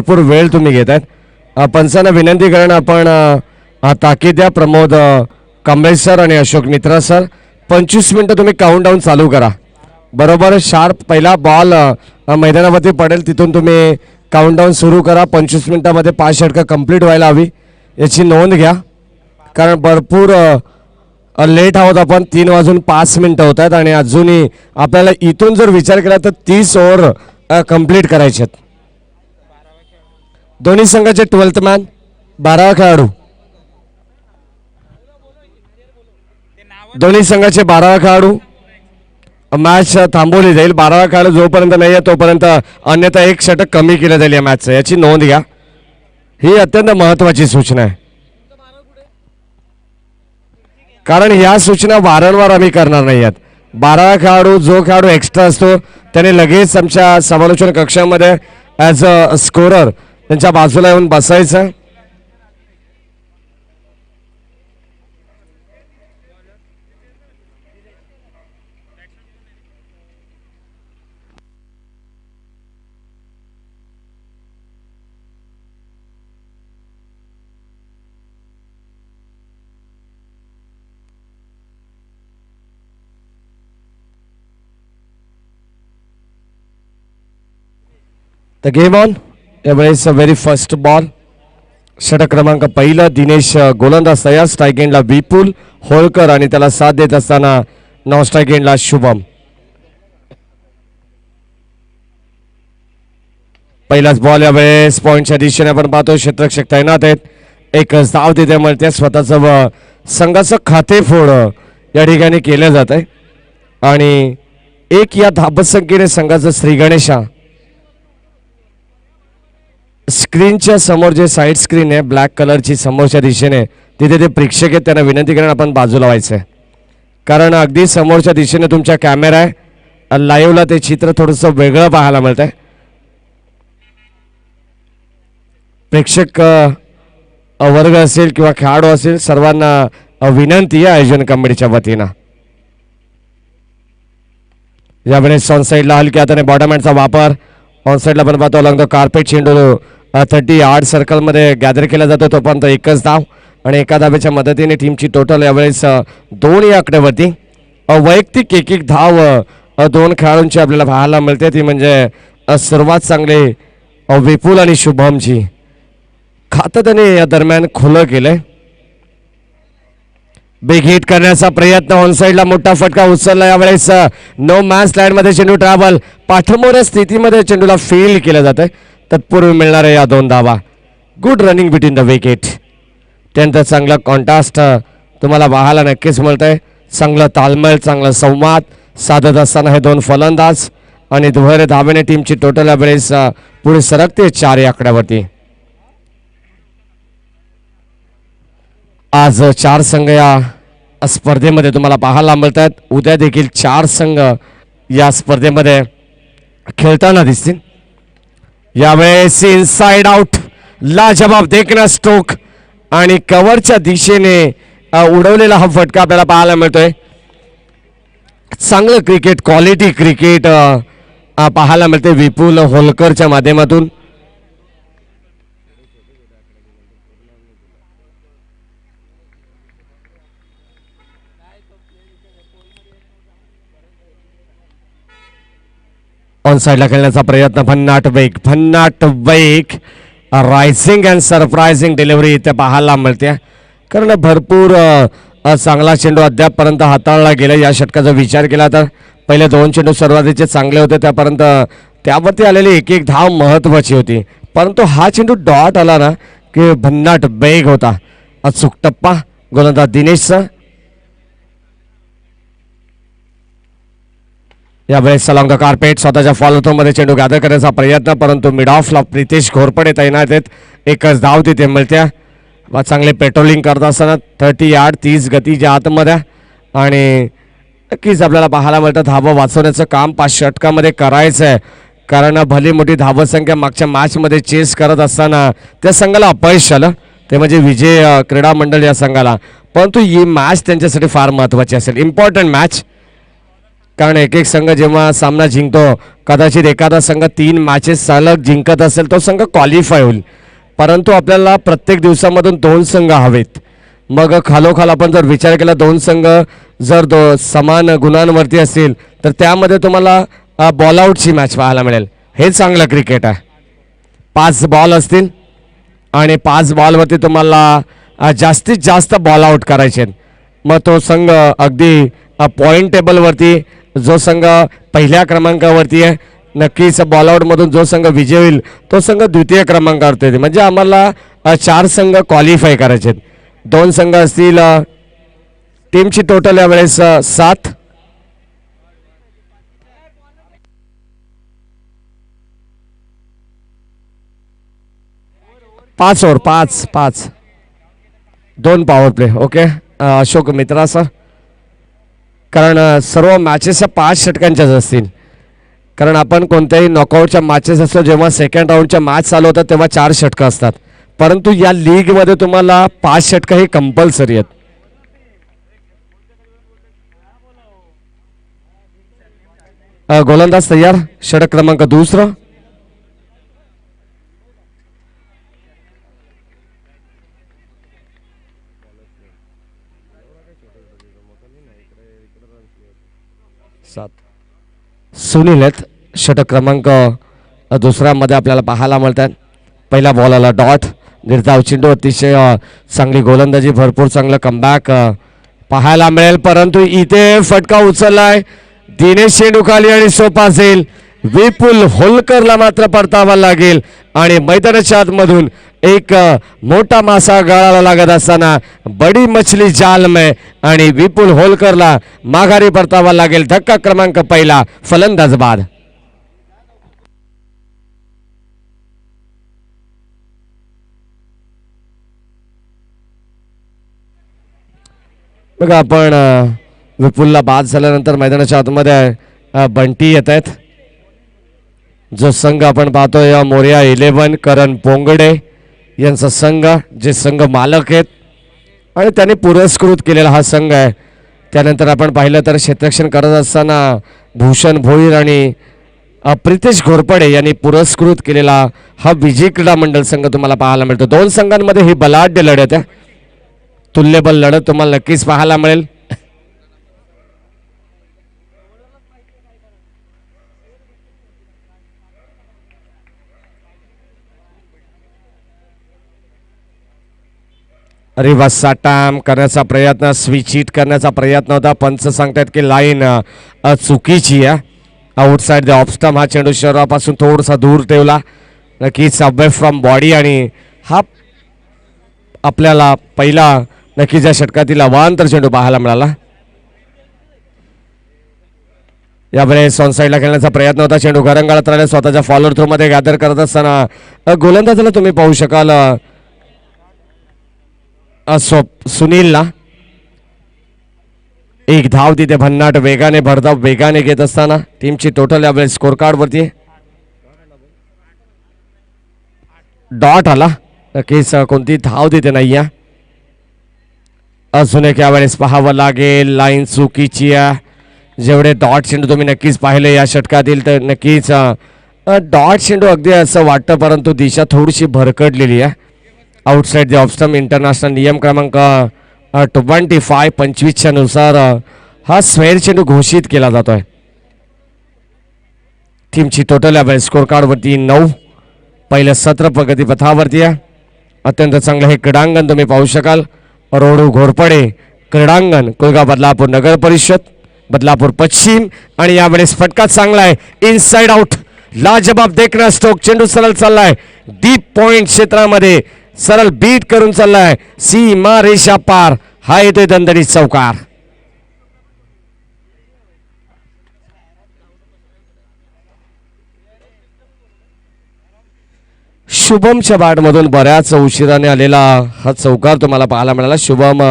भरपूर वेळ तुम्ही घेत आहेत. पंचांना विनंती करण आपण ताकीद द्या. प्रमोद कांबळे सर आणि अशोक मित्रा सर 25 मिनटं तुम्ही काउंटडाऊन चालू करा. बरोबर शार्प पहिला बॉल मैदानावरती पडेल तिथून तुम्ही काउंटडाऊन सुरू करा. 25 मिनटामध्ये 5 षटकं कंप्लीट व्हायला हवी याची नोंद घ्या. कारण भरपूर लेट आहोत आपण. 3:05 होत आहेत आणि अजूनही आपल्याला इथून जर विचार केला तर 30 ओव्हर कंप्लीट करायचे आहेत. दोन्ही संघाचे 12th मॅन 12वा खेळाडू. दोन्ही संघाचे 12वा खेळाडू. मॅच थांबवली जाईल. 12वा खेळाडू जोपर्यंत नाही आहे तोपर्यंत अन्यथा 1 षटक कमी केलं जाईल या मॅचचं. याची नोंद घ्या. ही अत्यंत महत्त्वाची सूचना आहे. कारण या सूचना वारंवार आम्ही करणार नाही आहेत. 12वा खेळाडू जो खेळाडू एक्स्ट्रा असतो त्याने लगेच आमच्या समालोचन कक्षामध्ये ॲज अ स्कोरर त्यांच्या बाजूला येऊन बसायचं. The game on. यावेळेस व्हेरी फर्स्ट बॉल. षटक क्रमांक पहिला दिनेश गोलंदाज तयार. स्ट्राईक एंडला विपुल होळकर आणि त्याला साथ देत असताना नॉन स्ट्राईक एंडला शुभम. पहिलाच बॉल यावेळेस पॉईंटच्या दिशेने आपण पाहतो. क्षेत्ररक्षक तैनात आहेत. एकच धाव तिथे मिळते. स्वतःचं व संघाचं खाते फोड या ठिकाणी केलं जात आहे आणि एक या धाबसंख्येने संघाचं श्री गणेशा स्क्रीनच्या समोर जे साईड स्क्रीन आहे ब्लॅक कलरची समोरच्या दिशेने तिथे ते प्रेक्षक आहेत त्यांना विनंती करून आपण बाजूला व्हायचं आहे. कारण अगदी समोरच्या दिशेने तुमच्या कॅमेरा आहे. लाईव्हला ते चित्र थोडंसं वेगळं पाहायला मिळत आहे. प्रेक्षक वर्ग असेल किंवा खेळाडू असेल सर्वांना विनंती आहे आयोजन कमिटीच्या वतीनं. यावेळेस ऑन साईडला हलक्या हाताने बॉटम हँडचा वापर. ऑन साईडला पण पाहतो अलॉंग द कार्पेट चेंडू 30 यार्ड सर्कलमध्ये गॅदर केला जातो. तोपर्यंत एकच धाव आणि एका धावेच्या मदतीने टीमची टोटल यावेळेस 2 या आकड्यावरती. वैयक्तिक एक धाव 2 खेळाडूंची आपल्याला पाहायला मिळते. ती म्हणजे सर्वात चांगले विपुल आणि शुभमची. खातं त्याने या दरम्यान खुलं केलंय. बिग हिट करण्याचा प्रयत्न. ऑन साईडला मोठा फटका उचलला. यावेळेस नो मॅच लँडमध्ये चेंडू ट्रॅव्हल. पाठमोऱ्या स्थितीमध्ये चेंडूला फील्ड केलं जातं. तत्पूर्वी मिळणाऱ्या या 2 धावा. Good running between the wicket. त्यानंतर चांगलं कॉन्ट्रास्ट तुम्हाला पाहायला नक्कीच मिळतंय. चांगलं ताळमेळ चांगला संवाद साधत असताना हे 2 फलंदाज आणि दुहेरी धावेने टीमची टोटल यावेळेस पुढे सरकते 4 या आकड्यावरती. आज 4 संघ या स्पर्धेमध्ये तुम्हाला पाहायला मिळत आहेत. उद्या देखील 4 संघ या स्पर्धेमध्ये खेळताना दिसतील. यावेळेस इनसाइड आउट लाजवाब देखना स्ट्रोक आणि कव्हरच्या दिशेने उडवलेला हा फटका आपल्याला पाहायला मिळतोय. चांगलं क्रिकेट क्वालिटी क्रिकेट पाहायला मिळते विपुल होलकरच्या माध्यमातून. ऑन साईडला खेळण्याचा प्रयत्न. भन्नाट वेग रायझिंग अँड सरप्रायझिंग डिलिव्हरी इथे पाहायला मिळते. कारण भरपूर चांगला चेंडू अद्यापपर्यंत हाताळला गेला. या षटकाचा विचार केला तर पहिले 2 चेंडू सुरुवातीचे चांगले होते. त्यापर्यंत त्यावरती आलेली एक धाव महत्त्वाची होती. परंतु हा चेंडू डॉट आला ना की भन्नाट वेग होता. अचूक टप्पा गोलंदाज दिनेशचा. यावेळेस अलॉंग द कार्पेट स्वतःच्या फॉलोथ्रोमध्ये चेंडू गॅदर करण्याचा प्रयत्न. परंतु मिड ऑफला प्रितेश घोरपडे तैनात आहेत. एकच धाव तिथे मिळत्या. चांगले पेट्रोलिंग करत असताना 30 यार्ड 30 गतीच्या आतमध्ये आणि नक्कीच आपल्याला पाहायला मिळतं धावं वाचवण्याचं काम 5 षटकामध्ये करायचं आहे. कारण भली मोठी धावसंख्या मागच्या मॅचमध्ये चेस करत असताना त्या संघाला अपयश आलं. ते म्हणजे विजय क्रीडा मंडळ या संघाला. परंतु ही मॅच त्यांच्यासाठी फार महत्त्वाची असेल. Important match. कारण एक एक संघ जेव्हा सामना जिंकतो, कदाचित एखादा संघ 3 मॅचेस सलग जिंकत असेल तो संघ क्वालिफाय होईल, परंतु आपल्याला प्रत्येक दिवसामधून 2 संघ हवेत. मग खालोखाल आपण जर विचार केला 2 संघ जर समान गुणांवरती असतील तर त्यामध्ये तुम्हाला बॉल आउटची मॅच पाहायला मिळेल. हे चांगलं क्रिकेट आहे. 5 बॉल असतील आणि 5 बॉलवरती तुम्हाला जास्तीत जास्त बॉल आउट करायचे आहेत. मग तो संघ अगदी पॉईंट टेबलवरती जो संघ पहिल्या क्रमांकावरती आहे, नक्कीच बॉल आउटमधून जो संघ विजय होईल तो संघ द्वितीय क्रमांकावरती येते. म्हणजे आम्हाला 4 संघ क्वालिफाय करायचे आहेत. 2 संघ असतील. टीमची टोटल यावेळेस 7. पाच over 5 2 power play. Okay Ashok मित्रा सर, कारण सर्व मॅचेस या 5 षटकांच्याच असतील. कारण आपण कोणत्याही नॉकआउटच्या मॅचेस असतो जेव्हा सेकंड राऊंडच्या मॅच चालू होतात तेव्हा 4 षटकं असतात, परंतु या लीगमध्ये तुम्हाला 5 षटकं ही कंपल्सरी आहेत. गोलंदाज तयार. षटक क्रमांक 2. सुनील आहेत. षटक क्रमांक 2 मध्ये आपल्याला पाहायला मिळतात. पहिल्या बॉलला डॉट, निर्धाव चेंडू, अतिशय चांगली गोलंदाजी, भरपूर चांगलं कमबॅक पाहायला मिळेल, परंतु इथे फटका उचललाय दिनेश चेंडू खाली आणि सोपा असेल. विपुल होलकरला मात्र परतावा लागेल आणि मैदानाच्या आतमधून एक मोठा मासा गळाला लागत असताना बडी मछली जाल में आणि विपुल होलकरला माघारी परतावा लागेल. धक्का क्रमांक 1 फलंदाज बाद. बघा आपण विपुलला बाद झाल्यानंतर मैदानाच्या आतमध्ये बंटी येत आहेत. जो संघ आपण पाहतोय मोर्या 11 करण पोंगडे यांचा संघ, जे संघ मालक आहेत आणि त्यांनी पुरस्कृत केलेला हा संघ आहे. त्यानंतर आपण पाहिलं तर क्षेत्ररक्षण करत असताना भूषण भोईर आणि प्रितेश घोरपडे यांनी पुरस्कृत केलेला हा विजय क्रीडा मंडळ संघ तुम्हाला पाहायला मिळतो. 2 संघांमध्ये ही बलाढ्य लढत आहे, तुल्यबल लढत तुम्हाला नक्कीच पाहायला मिळेल. रिवर्स टाम करण्याचा प्रयत्न, स्विच हिट करण्याचा प्रयत्न होता. पंच सांगतात की लाईन चुकीची आहे. आउटसाइड द ऑफ स्टंप हा चेंडू शरीरापासून थोडासा दूर ठेवला, नक्कीच अवे फ्रॉम बॉडी, आणि हा आपल्याला पहिला नक्कीच या षटकातील अवांतर चेंडू पाहायला मिळाला. यावेळेस ऑन साईडला खेळण्याचा प्रयत्न होता. चेंडू घरंगाळत राहिला स्वतःच्या फॉलोअर थ्रो मध्ये गॅदर करत असताना गोलंदाजाला तुम्ही पाहू शकाल सुनीलला एक धाव तिथे भन्नाट वेगाने भरधाव वेगाने घेत असताना टीमची टोटल यावेळेस स्कोर कार्ड वरती डॉट आला. नक्कीच कोणती धाव तिथे नाहीये. अजून एक यावेळेस पाहावं लागेल, लाईन चुकीची आहे. जेवढे डॉट चेंडू तुम्ही नक्कीच पाहिले या षटकातील तर नक्कीच डॉट चेंडू अगदी असं वाटतं, परंतु दिशा थोडीशी भरकडलेली आहे. Outside the off stump international नियम क्रमांक 25 च्या नुसार हा स्क्वेअर चेंडू घोषित केला जातोय. टीमची टोटल यावेळेस स्कोर कार्ड वरती 9. पहिलं सत्र प्रगतीपथावरती आहे. अत्यंत चांगलं हे क्रीडांगण तुम्ही पाहू शकाल. रोडू घोरपडे क्रीडांगण, कुलगाव बदलापूर नगर परिषद, बदलापूर पश्चिम. आणि यावेळेस फटका चांगला आहे, इनसाइड आउट, लाजबाब देखना स्ट्रोक. चेंडू सरळ चाललाय डीप पॉइंट क्षेत्रामध्ये, सरळ बीट करून चाललाय सीमा रेषा पार. हा येतोय दणदणीत चौकार. शुभमच्या बॅटमधून बऱ्याच उशिराने आलेला हा चौकार तुम्हाला पाहायला मिळाला. शुभम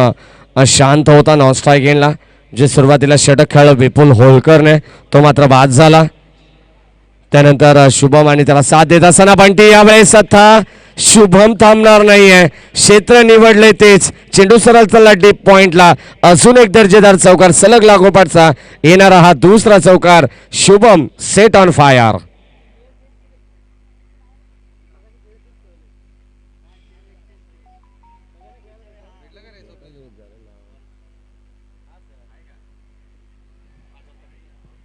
शांत होता नॉन स्ट्राईक एंडला. जे सुरुवातीला षटक खेळ विपुल होलकरने तो मात्र बाद झाला. त्यानंतर शुभम आणि त्याला साथ देत असताना बंटी यावेळेस शुभम थांबणार नाहीये. क्षेत्र निवडले तेच. चेंडू सरळ चालला डीप पॉइंटला. अजून एक दर्जेदार चौकार सलग लागोपाठचा येणारा हा दुसरा चौकार. Shubham set on fire.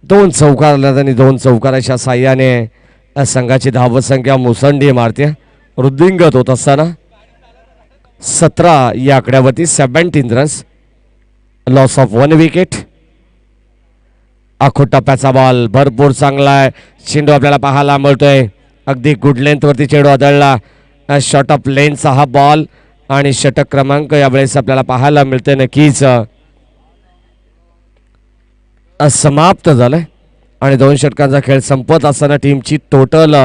दोन चौकार आणि दोन चौकाराच्या साह्याने संघाची धावसंख्या मुसंडी मारते. वृद्धिंगत होत असताना 17 या आकड्यावरती 17 रन्स. Loss of 1 wicket. आखो टप्प्याचा बॉल भरपूर चांगला आहे. चेंडू आपल्याला पाहायला मिळतोय. अगदी गुड लेंथ वरती चेंडू आदळला. शॉर्ट ऑफ लेनचा हा बॉल आणि षटक क्रमांक यावेळेस आपल्याला पाहायला मिळते. नक्कीच समाप्त झालंय आणि 2 षटकांचा खेळ संपत असताना टीमची टोटल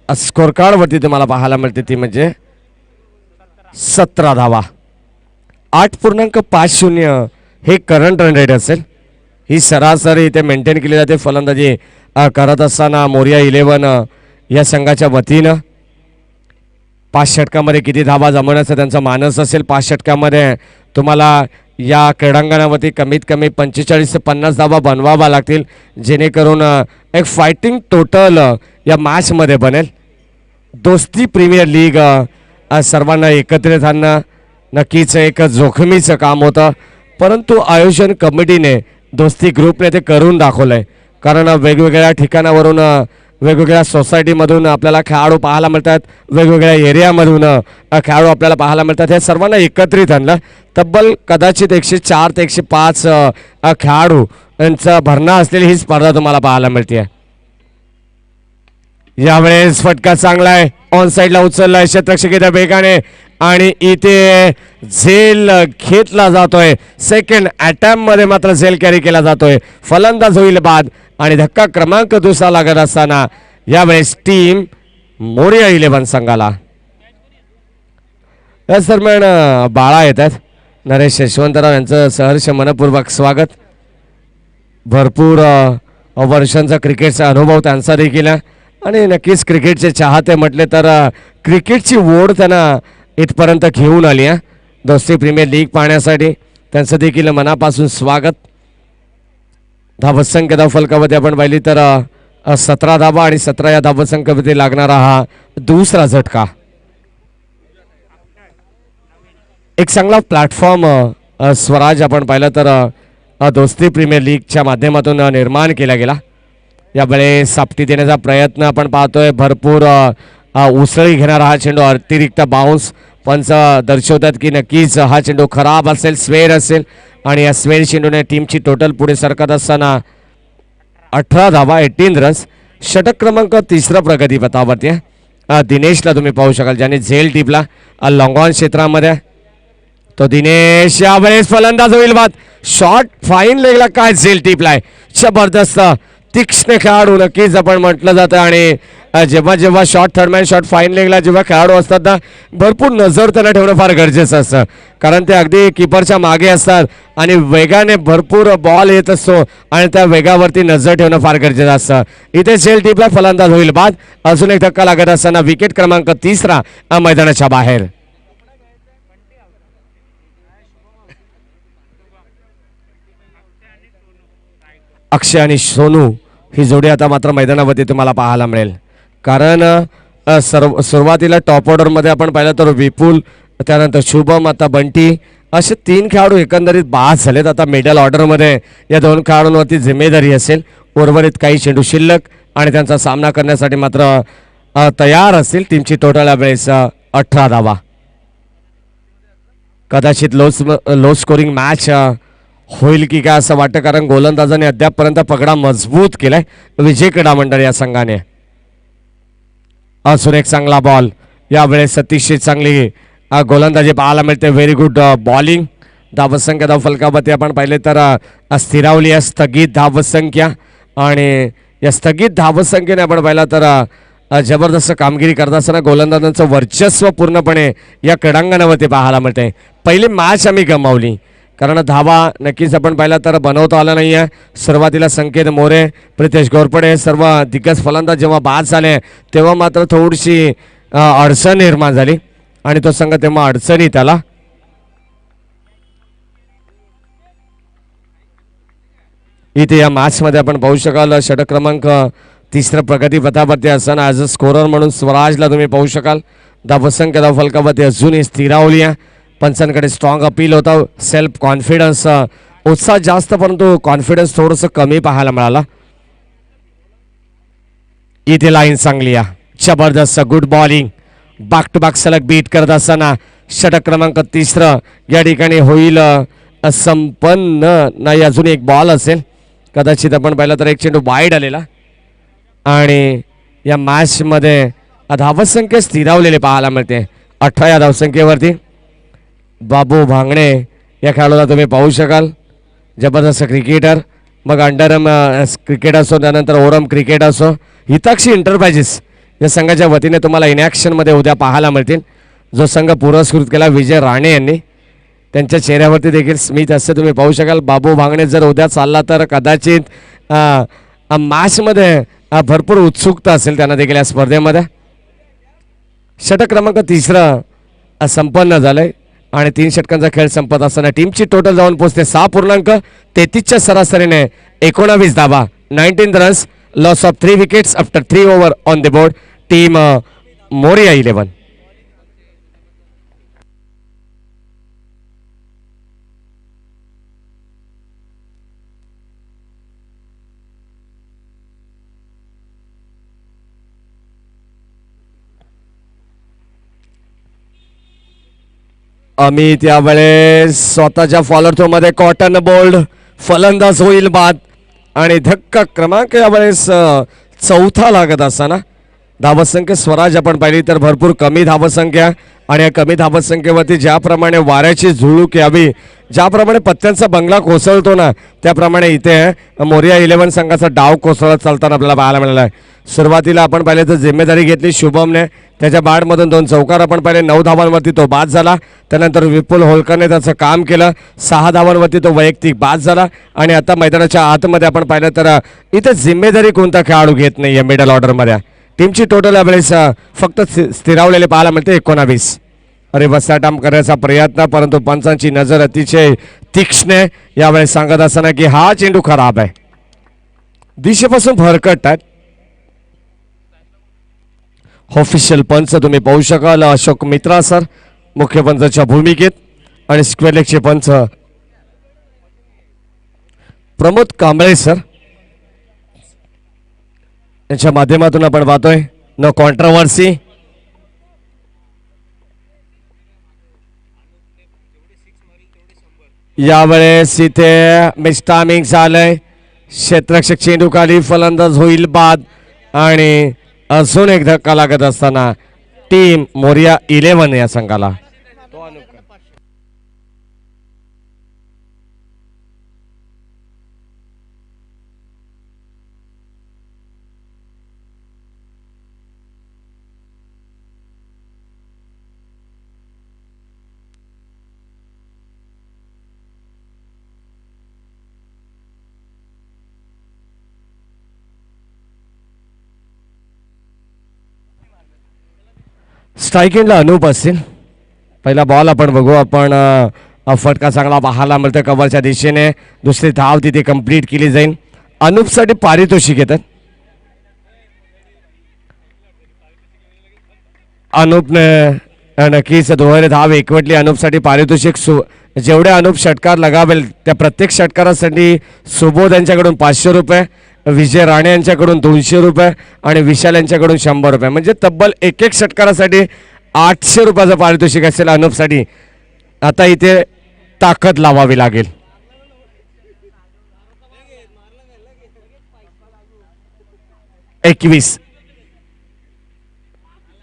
स्कोर कार्ड वरती तुम्हाला पाहायला मिळते ती म्हणजे 17 धावा. 8.50 हे करंट रन रेट असेल. ही सरासरी इथे मेंटेन केली जाते फलंदाजी करत असताना मोरिया 11 या संघाच्या वतीनं. 5 षटकामध्ये किती धावा जमवण्याचा त्यांचा मानस असेल. 5 षटकामध्ये तुम्हाला या क्रीडांगणावरती कमीत कमी 45 ते 50 धावा बनवावा लागतील जेणेकरून एक फायटिंग टोटल या मॅचमध्ये बनेल. दोस्ती प्रीमियर लीग सर्वांना एकत्रित आणणं नक्कीच एक जोखमीचं काम होतं परंतु आयोजन कमिटीने दोस्ती ग्रुपने ते करून दाखवलंय. कारण वेगवेगळ्या ठिकाणावरून वेगवेगळ्या सोसायटीमधून आपल्याला खेळाडू पाहायला मिळतात. वेगवेगळ्या एरियामधून खेळाडू आपल्याला पाहायला मिळतात. हे सर्वांना एकत्रित आणलं. तब्बल कदाचित 104 ते 105 खेळाडू यांचा भरणा असलेली ही स्पर्धा तुम्हाला पाहायला मिळते. यावेळेस फटका चांगला आहे. ऑन साईडला उचललाय क्षेत्ररक्षक इथे वेगाने आणि इथे झेल घेतला जातोय. सेकंड अटॅम्प मध्ये मात्र झेल कॅरी केला जातोय. फलंदाज होईल बाद आणि धक्का क्रमांक दुसरा लागत असताना यावेळेस टीम मोरिया 11 संघाला. याच दरम्यान बाळा येतात. नरेश यशवंतराव यांचं सहर्ष मनपूर्वक स्वागत. भरपूर वर्षांचा क्रिकेटचा अनुभव त्यांचा देखील आहे आणि नक्कीच क्रिकेटचे चाहते म्हटले तर क्रिकेटची ओढ त्यांना इथपर्यंत घेऊन आली आहे. दोस्ती प्रीमियर लीग पाहण्यासाठी त्यांचं देखील मनापासून स्वागत. धावसंख्या धावफलकामध्ये आपण पाहिली तर 17 धावा आणि 17 या धावसंख्येमध्ये लागणारा हा दुसरा झटका. एक चांगला प्लॅटफॉर्म स्वराज आपण पाहिलं तर दोस्ती प्रीमियर लीगच्या माध्यमातून निर्माण केला गेला. यावेळेस सापटी देण्याचा प्रयत्न आपण पाहतोय. भरपूर उसळी घेणारा हा चेंडू अतिरिक्त बाउन्स पंच दर्शवतात की नक्कीच हा चेंडू खराब असेल स्वेर असेल आणि या स्वेर चेंडूने टीमची टोटल पुढे सरकत असताना 18 धावा 18 रन्स. षटक क्रमांक 3 प्रगतीपथावरती दिनेशला तुम्ही पाहू शकाल ज्याने झेल टिपला लॉंगॉन क्षेत्रामध्ये. तो दिनेश यावेळेस फलंदाज होईल बाद. शॉर्ट फाईन लेगला काय झेल टिपलाय. जबरदस्त तीक्ष्ण खेळाडू नक्कीच आपण म्हटलं जातं आणि जेव्हा जेव्हा शॉर्ट थर्डमॅन शॉर्ट फाईन लेगला जेव्हा खेळाडू असतात ना भरपूर नजर त्यांना ठेवणं फार गरजेचं असतं कारण ते अगदी किपरच्या मागे असतात आणि वेगाने भरपूर बॉल येत असतो आणि त्या वेगावरती नजर ठेवणं फार गरजेचं असतं. इथे झेल टिपला फलंदाज होईल बाद. अजून एक धक्का लागत असताना विकेट क्रमांक 3 मैदानाच्या बाहेर. अक्षय आणि सोनू ही जोडी आता मात्र मैदानावरती तुम्हाला पाहायला मिळेल कारण सुरुवातीला टॉप ऑर्डरमध्ये आपण पाहिलं तर विपुल त्यानंतर शुभम आता बंटी असे 3 खेळाडू एकंदरीत बाद झालेत. आता मिडल ऑर्डरमध्ये या 2 खेळाडूंवरती जिम्मेदारी असेल. उर्वरित काही चेंडू शिल्लक आणि त्यांचा सामना करण्यासाठी मात्र तयार असतील. टीमची टोटल वेळेस 18 धावा. कदाचित लो स्कोरिंग मॅच होईल की काय असं वाटतं कारण गोलंदाजाने अद्यापपर्यंत पगडा मजबूत केलाय विजय क्रीडा मंडळ या संघाने. अजून एक चांगला बॉल. यावेळेस अतिशय चांगली गोलंदाजी पाहायला मिळते. Very good bowling. धावसंख्या धावफलकावरती आपण पाहिले तर स्थिरावली आहे स्थगित धावसंख्या आणि या स्थगित धावसंख्येने आपण पाहिलं तर जबरदस्त कामगिरी करत असताना गोलंदाजांचं वर्चस्व पूर्णपणे या क्रीडांगणावरती पाहायला मिळते. पहिली मॅच आम्ही गमावली कारण धावा नक्कीच आपण पाहिला तर बनवता आला नाही आहे. सुरुवातीला संकेत मोरे प्रितेश घोरपडे सर्व दिग्गज फलंदाज जेव्हा बाद झाले तेव्हा मात्र थोडीशी अडचण निर्माण झाली आणि तो संघ तेव्हा अडचणीत आला. इथे या मॅचमध्ये आपण पाहू शकाल षटक क्रमांक तिसऱ्या प्रगती पथावरती असताना ॲज अ स्कोरर म्हणून स्वराजला तुम्ही पाहू शकाल. धावसंख्या धाव फलकावरती अजूनही स्थिरावली आहे. पंचांकडे स्ट्रॉंग अपील होता. सेल्फ कॉन्फिडन्स उत्साह जास्त परंतु कॉन्फिडन्स थोडंसं कमी पाहायला मिळाला. इथे लाईन चांगली आहे. जबरदस्त good bowling. Back to back सलग बीट करत असताना षटक क्रमांक तिसरं या ठिकाणी होईल संपन्न. नाही अजून एक बॉल असेल कदाचित. आपण पाहिलं तर एक चेंडू वाईड आलेला आणि या मॅचमध्ये धावसंख्या स्थिरावलेली पाहायला मिळते 18 या धावसंख्येवरती. बाबू भांगणे या खेळाडूला तुम्ही पाहू शकाल. जबरदस्त क्रिकेटर. मग अंडरम क्रिकेट असो त्यानंतर ओरम क्रिकेट असो. हिताक्षी एंटरप्राइजेस या संघाच्या वतीने तुम्हाला इनॅक्शनमध्ये उद्या पाहायला मिळतील. जो संघ पुरस्कृत केला विजय राणे यांनी त्यांच्या चेहऱ्यावरती देखील स्मित असे तुम्ही पाहू शकाल. बाबू भांगणे जर उद्या चालला तर कदाचित मॅचमध्ये भरपूर उत्सुकता असेल त्यांना देखील या स्पर्धेमध्ये. षटक क्रमांक तिसरं संपन्न झालंय आणि 3 षटकांचा खेळ संपत असताना टीमची टोटल जाऊन पोहोचते 6.31च्या सरासरीने 19 धावा 19 runs. Loss of 3 wickets after 3 over on the board. Team Moriya 11. Amit यावेळेस स्वतःच्या फॉलोअर थ्रो मध्ये कॉटन बोल्ड. फलंदाज होईल बाद आणि धक्का क्रमांक यावेळेस चौथा लागत असताना धावसंख्या स्वराज आपण पाहिली तर भरपूर कमी धावसंख्या आणि या कमी धावसंख्येवरती ज्याप्रमाणे वाऱ्याची झुळूक यावी ज्याप्रमाणे पत्त्यांचा बंगला कोसळतो ना त्याप्रमाणे इथे मोरिया 11 संघाचा डाव कोसळत चालताना आपल्याला पाहायला मिळाला आहे. सुरुवातीला आपण पाहिले तर जिम्मेदारी घेतली शुभमने. त्याच्या बॅटमधून 2 चौकार आपण पाहिले. 9 धावांवरती तो बाद झाला. त्यानंतर विपुल होलकरने त्याचं काम केलं. 6 धावांवरती तो वैयक्तिक बाद झाला आणि आता मैदानाच्या आतमध्ये आपण पाहिलं तर इथे जिम्मेदारी कोणता खेळाडू घेत नाही आहे मिडल ऑर्डरमध्ये. टीमची टोटल यावेळेस फक्त स्थिरावलेले पाहायला मिळते 19. अरे बसाटाम करण्याचा प्रयत्न परंतु पंचांची नजर अतिशय तीक्ष्ण यावेळेस सांगत असताना की हा चेंडू खराब आहे. दिशेपासून भरकट आहेत. ऑफिशियल पंच तुम्ही पाहू शकाल अशोक मित्रा सर मुख्य पंचाच्या भूमिकेत आणि स्क्वेअर लेगचे पंच प्रमोद कांबळे सर यांच्या माध्यमातून आपण पाहतोय नो कॉन्ट्रोवर्सी. यावेळेस इथे मिस्टामिंग झालंय. क्षेत्ररक्षक चेंडू खाली फलंदाज होईल बाद आणि अजून एक धक्का लागत असताना टीम मोरिया 11 या संघाला. स्ट्राईक एंडला अनूप असतील. पहिला बॉल आपण बघू. आपण फटका चांगला पाहायला मिळतो कव्हरच्या दिशेने. दुसरी धाव तिथे कंप्लीट केली जाईल. अनूपसाठी पारितोषिक येतात. अनूपने नक्कीच दुहेरी धाव एकवटली. अनूपसाठी पारितोषिक जेवढे अनूप षटकार लगावेल त्या प्रत्येक षटकारासाठी सुबोध यांच्याकडून 500 रुपये, विजय राणे यांच्याकडून 200 रुपये आणि विशाल यांच्याकडून 100 रुपये म्हणजे तब्बल एक षटकारासाठी 800 रुपयाचं पारितोषिक असेल अनूपसाठी. आता इथे ताकद लावावी लागेल. एकवीस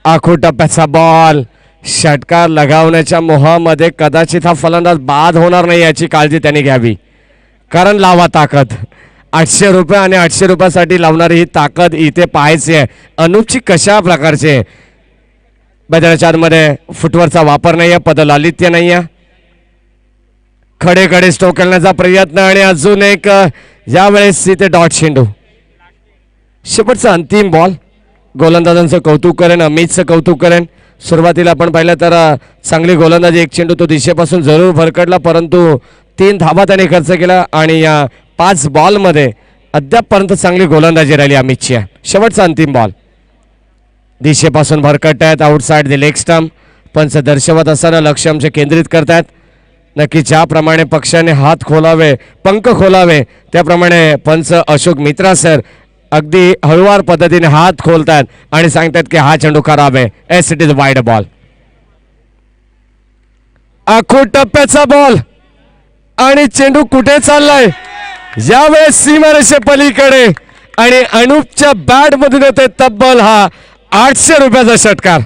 आखो टप्प्याचा बॉल. षटकार लगावण्याच्या मोहामध्ये कदाचित हा फलंदाज बाद होणार नाही याची काळजी त्यांनी घ्यावी. कारण लावा ताकद. 800 रुपये आणि 800 रुपयासाठी लावणारी ही ताकद इथे पाहायची आहे. अनूपची कशा प्रकारची आहे. मैदानाच्या आतमध्ये फुटवरचा वापर नाही आहे. पदलालित्य नाही आहे. खडे खडे स्ट्रोक करण्याचा प्रयत्न आणि अजून एक यावेळेस इथे डॉट चेंडू. शेवटचा अंतिम बॉल गोलंदाजांचं कौतुक करेन, अमितचं कौतुक करेन. सुरुवातीला आपण पाहिलं तर चांगली गोलंदाजी, एक चेंडू तो दिशेपासून जरूर भरकडला, परंतु 3 धाबा त्याने खर्च केला आणि या 5 बॉलमध्ये अद्यापपर्यंत चांगली गोलंदाजी राहिली अमितची. शेवटचा अंतिम बॉल दिशेपासून भरकटतायत, आउटसाइड द लेग स्टंप. पंच दर्शवत असताना लक्ष आमचे केंद्रित करतायत. नक्की ज्याप्रमाणे पक्षाने हात खोलावे, पंख खोलावे, त्याप्रमाणे पंच अशोक मित्रा सर अगदी हळुवार पद्धतीने हात खोलतात आणि सांगतात की हा चेंडू खराब आहे. S it is wide ball. आखो टप्प्याचा बॉल आणि चेंडू कुठे चाललाय यावेळेस सीमारेषे पलीकडे आणि अनुपच्या बॅट मधून येते तब्बल हा 800 रुपयाचा षटकार.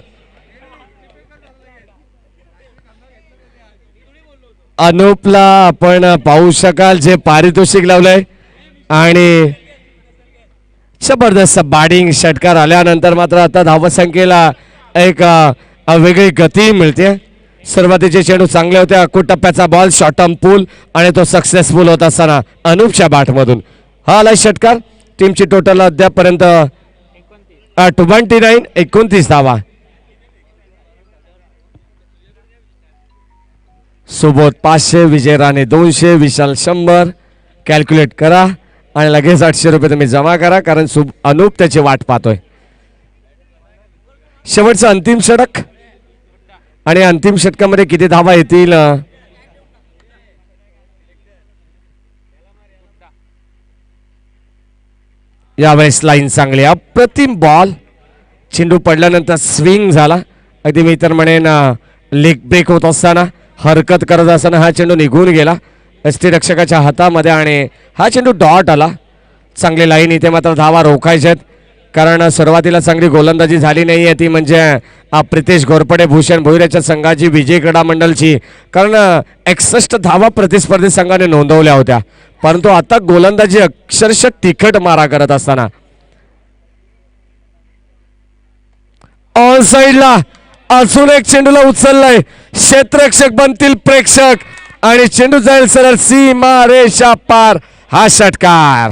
अनुपला आपण पाहू शकाल जे पारितोषिक लावलंय आणि जबरदस्त बॅटिंग षटकार आल्यानंतर मात्र आता धावसंख्येला एक वेगळी गती मिळते. सुरुवातीचे चेंडू चांगले होते. अकूट टप्प्याचा बॉल शॉर्ट टर्म पूल आणि तो सक्सेसफुल होत असताना अनुपच्या बॅटमधून हा आलाय षटकार. टीमची टोटल अद्यापपर्यंत 29 धावा. सोबत 500, विजय राणे 200, विशाल 100. कॅल्क्युलेट करा आणि लगेच 800 रुपये तुम्ही जमा करा, कारण अनुप त्याची वाट पाहतोय. शेवटचं अंतिम षटक आणि अंतिम षटकामध्ये किती धावा येतील यावेळेस लाईन चांगली. अप्रतिम बॉल. चेंडू पडल्यानंतर स्विंग झाला. अगदी मी तर म्हणेन लेग ब्रेक होत असताना, हरकत करत असताना हा चेंडू निघून गेला यष्टीरक्षकाच्या हातामध्ये आणि हा चेंडू डॉट आला. चांगली लाईन. इथे मात्र धावा रोखायच्यात कारण सुरुवातीला चांगली गोलंदाजी झाली नाही आहे ती म्हणजे प्रितेश घोरपडे, भूषण भोईरच्या संघाची, विजय क्रीडा मंडळची, कारण 61 धावा प्रतिस्पर्धी संघाने नोंदवल्या होत्या, परंतु आता गोलंदाजी अक्षरशः तिखट मारा करत असताना ऑन साइडला अजून एक चेंडूला उचललाय. क्षेत्ररक्षक बनतील प्रेक्षक आणि चेंडू जाईल सरळ सीमा रेषा पार. हा षटकार.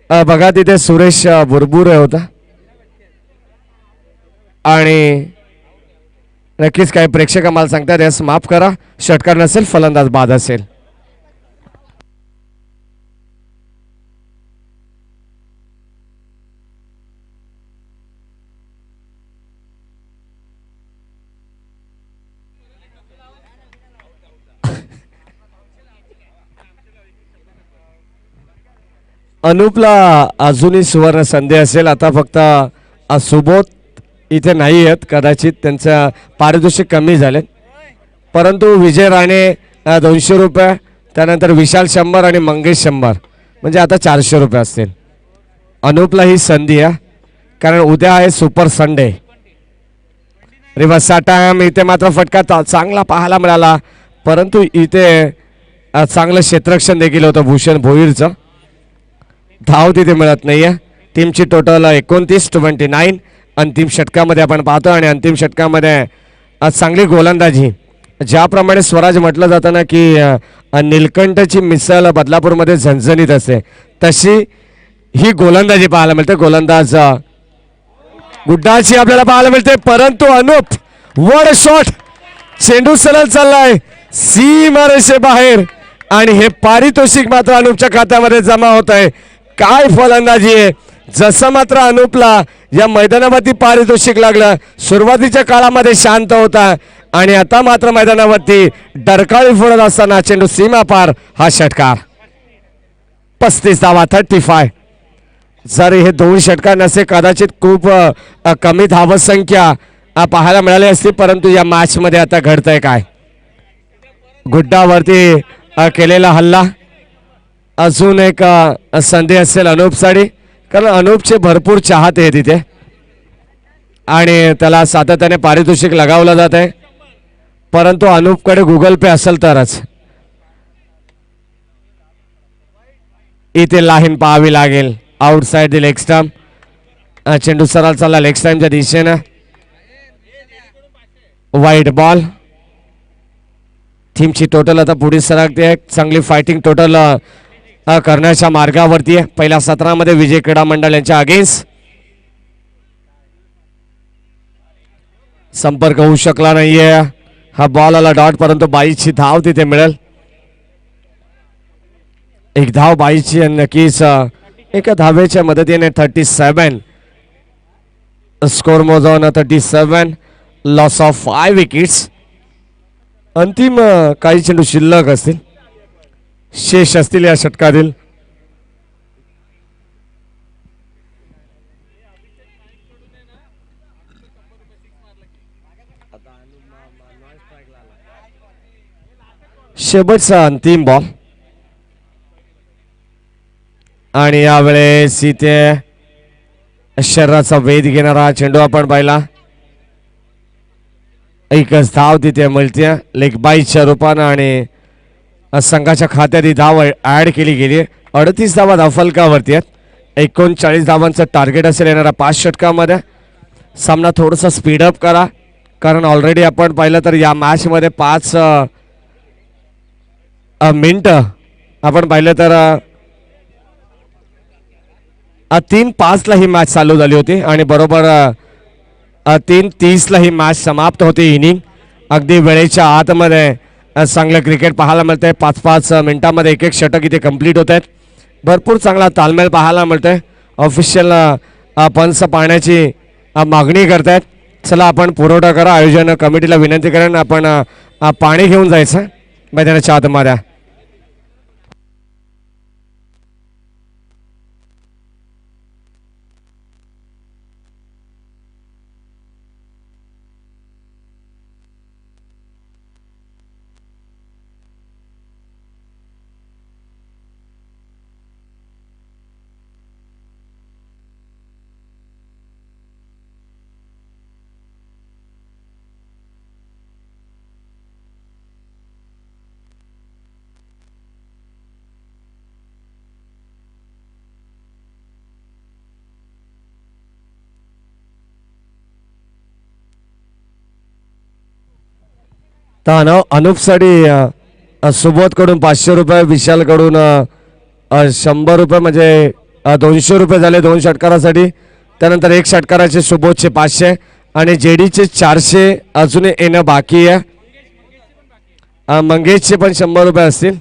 बघा तिथे सुरेश बुरबुरे होता आणि नक्कीच काही प्रेक्षक आम्हाला सांगतात यास माफ करा, षटकार नसेल, फलंदाज बाद असेल. अनुपला अजूनही सुवर्ण संधी असेल. आता फक्त सुबोध इथे नाही आहेत, कदाचित त्यांचं पारितोषिक कमी झाले, परंतु विजय राणे 200 रुपये, त्यानंतर विशाल 100 आणि मंगेश 100, म्हणजे आता 400 रुपये असतील. अनुपला ही संधी आहे कारण उद्या आहे सुपर संडे. Reverse time. इथे मात्र फटका चांगला पाहायला मिळाला, परंतु इथे चांगलं क्षेत्ररक्षण देखील होतं भूषण भोईरचं. धाव तिथे मिळत नाहीये. टीमची टोटल 29-29 अंतिम षटकामध्ये आपण पाहतो आणि अंतिम षटकामध्ये चांगली गोलंदाजी. ज्याप्रमाणे स्वराज म्हटलं जातं ना की निलकंठची मिसल बदलापूरमध्ये झणझणीत असते, तशी ही गोलंदाजी पाहायला मिळते. गोलंदाज गुड्डाची आपल्याला पाहायला मिळते, परंतु अनुप वर शॉट, चेंडू सरळ चाललाय सीमारेषे बाहेर आणि हे पारितोषिक मात्र अनुपच्या खात्यामध्ये जमा होत आहे. काय फलंदाजी आहे. जसं मात्र अनुपला या मैदानावरती पारितोषिक लागलं, सुरुवातीच्या काळामध्ये शांत होता आणि आता मात्र मैदानावरती डरकाळी फोडत असताना चेंडू सीमा पार. हा षटकार. 35 धावा, 35. जर हे 2 षटकार नसे कदाचित खूप कमी धावसंख्या पाहायला मिळाली असती, परंतु या मॅच मध्ये आता घडतंय काय. गुड्डावरती केलेला हल्ला. अजून एक संधी असेल अनुपसाठी, कारण अनुपचे भरपूर चाहते आहेत तिथे आणि त्याला सातत्याने पारितोषिक लगावलं जात आहे, परंतु अनुपकडे गुगल पे असेल तरच. इथे लाईन पाहावी लागेल. Outside the leg stump. चेंडू सरळ चालला लेग स्टंपच्या दिशेनं. वाईट बॉल. टीमची टोटल आता पुढे सरकते. चांगली फायटिंग टोटल करण्याच्या मार्गावरती आहे. पहिल्या सत्रामध्ये विजय क्रीडा मंडळ यांच्या अगेन्स्ट संपर्क होऊ शकला नाहीये. हा बॉल आला डॉट, परंतु बाईची धाव तिथे मिळेल. एक धाव बाईची आणि नक्कीच एका धावेच्या मदतीने 37 स्कोर मोजवून 37 लॉस ऑफ 5 विकेट्स. अंतिम काही चेंडू शिल्लक असतील, शेष असतील या षटकातील. शेवटचा अंतिम बॉल आणि यावेळेस इथे शरीराचा वेध घेणारा चेंडू आपण पाहिला. एकच धाव तिथे मिळते लेग बाईच्या रूपानं आणि संघाच्या खात्यात ही धाव ऍड केली गेली. 38 धावा धावफलकावरती आहेत. 39 धावांचं टार्गेट असेल येणाऱ्या 5 षटकामध्ये. सामना थोडासा स्पीडअप करा, कारण ऑलरेडी आपण पाहिलं तर या मॅचमध्ये 5 मिनिटं आपण पाहिलं तर 3:05 ही मॅच चालू झाली होती आणि बरोबर 3:30 ही मॅच समाप्त होती. इनिंग अगदी वेळेच्या आतमध्ये चांगलं क्रिकेट पाहायला मिळतंय. 5-5 मिनिटांमध्ये एक एक षटक इथे कंप्लीट होत आहेत. भरपूर चांगला तालमेल पाहायला मिळतोय. ऑफिशियल पंच पाहण्याची मागणी करतायत. चला आपण पुरवठा करा. आयोजन कमिटीला विनंती करेन आपण पाणी घेऊन जायचं मैदानाच्या आतमध्ये. अनुपसाठी सुबोध कडून 500 रुपये, विशाल कडून 100 रुपये, म्हणजे 200 रुपये झाले 2 षटकारासाठी. त्यानंतर 1 षटकाराचे सुबोधचे 500 आणि जेडीचे 400 अजून येणं बाकी आहे. मंगेशचे पण 100 रुपये असतील.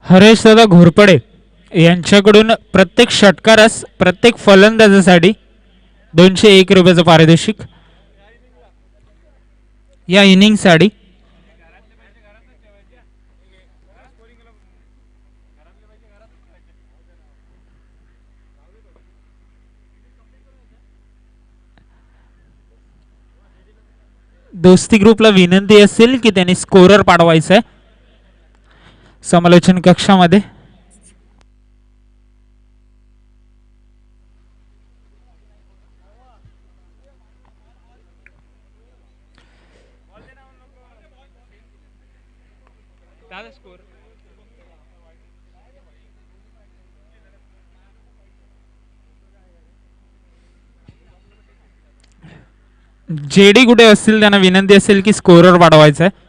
हरेश दादा घोरपडे यांच्याकडून प्रत्येक षटकारास प्रत्येक फलंदाजासाठी 201 रुपयाचं पारितोषिक या इनिंगसाठी. दोस्ती ग्रुपला विनंती असेल की त्यांनी स्कोरर पाठवायचा आहे समालोचन कक्षामध्ये. जेडी कुठे असतील त्यांना विनंती असेल की स्कोरर पाठवायचा आहे.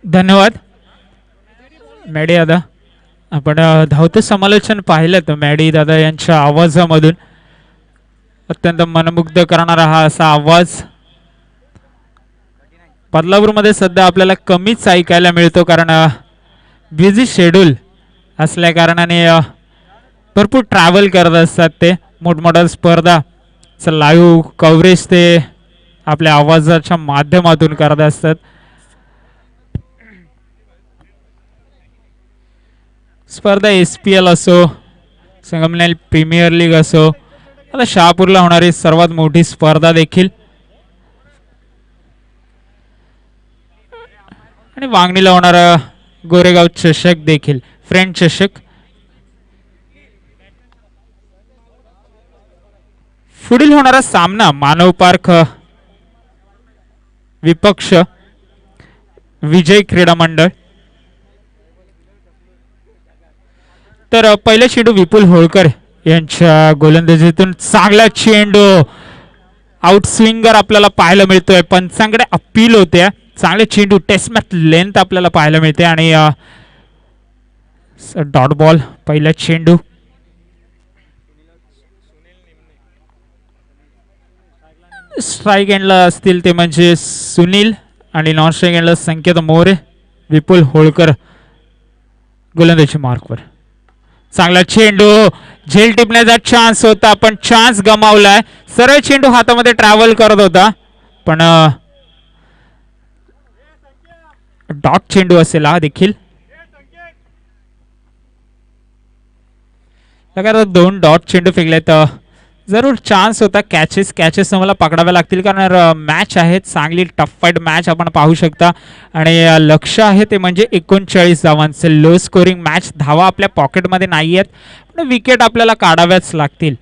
धन्यवाद मॅडी दादा. आपण धावते समालोचन पाहिलं तर मॅडी दादा यांच्या आवाजामधून अत्यंत मनमुग्ध करणारा हा असा आवाज बदलापूरमध्ये सध्या आपल्याला कमीच ऐकायला मिळतो, कारण बिझी शेड्यूल असल्या कारणाने भरपूर ट्रॅव्हल करत असतात, ते मोठमोठ्या स्पर्धा लाईव्ह कव्हरेज ते आपल्या आवाजाच्या माध्यमातून करत असतात. स्पर्धा SPL असो, संगमनेर प्रीमियर लीग असो, आता शहापूरला होणारी सर्वात मोठी स्पर्धा देखील आणि वांगणीला होणारा गोरेगाव चषक देखील, फ्रेंड चषक. पुढील होणारा सामना मानव पार्क विपक्ष विजय क्रीडा मंडळ. तर पहिला चेंडू विपुल होळकर यांच्या गोलंदाजीतून चांगला चेंडू, आउट स्विंगर आपल्याला पाहायला मिळतोय. पंचांकडे अपील होत्या, चांगले चेंडू, टेस्ट मॅच लेंथ आपल्याला पाहायला मिळते आणि डॉट बॉल. पहिला चेंडू स्ट्राईक एंडला असतील ते म्हणजे सुनील आणि नॉन स्ट्राईक एंडला संकेत मोरे. विपुल होळकर गोलंदाजी मार्कवर. चांगला चेंडू, झेल टिपण्याचा चान्स होता पण चान्स गमावलाय. सरळ चेंडू हातामध्ये ट्रॅव्हल करत होता पण डॉट चेंडू असेल हा देखील. लगातार 2 डॉट चेंडू फेकलेत. जरूर चान्स होता. कॅचेस तुम्हाला पकडाव्या लागतील कारण मॅच आहे, चांगली टफ फाईट मॅच आपण पाहू शकता आणि लक्ष आहे ते म्हणजे 39 धावांचे लो स्कोरिंग मॅच. धावा आपल्या पॉकेटमध्ये नाही आहेत पण विकेट आपल्याला काढाव्याच लागतील.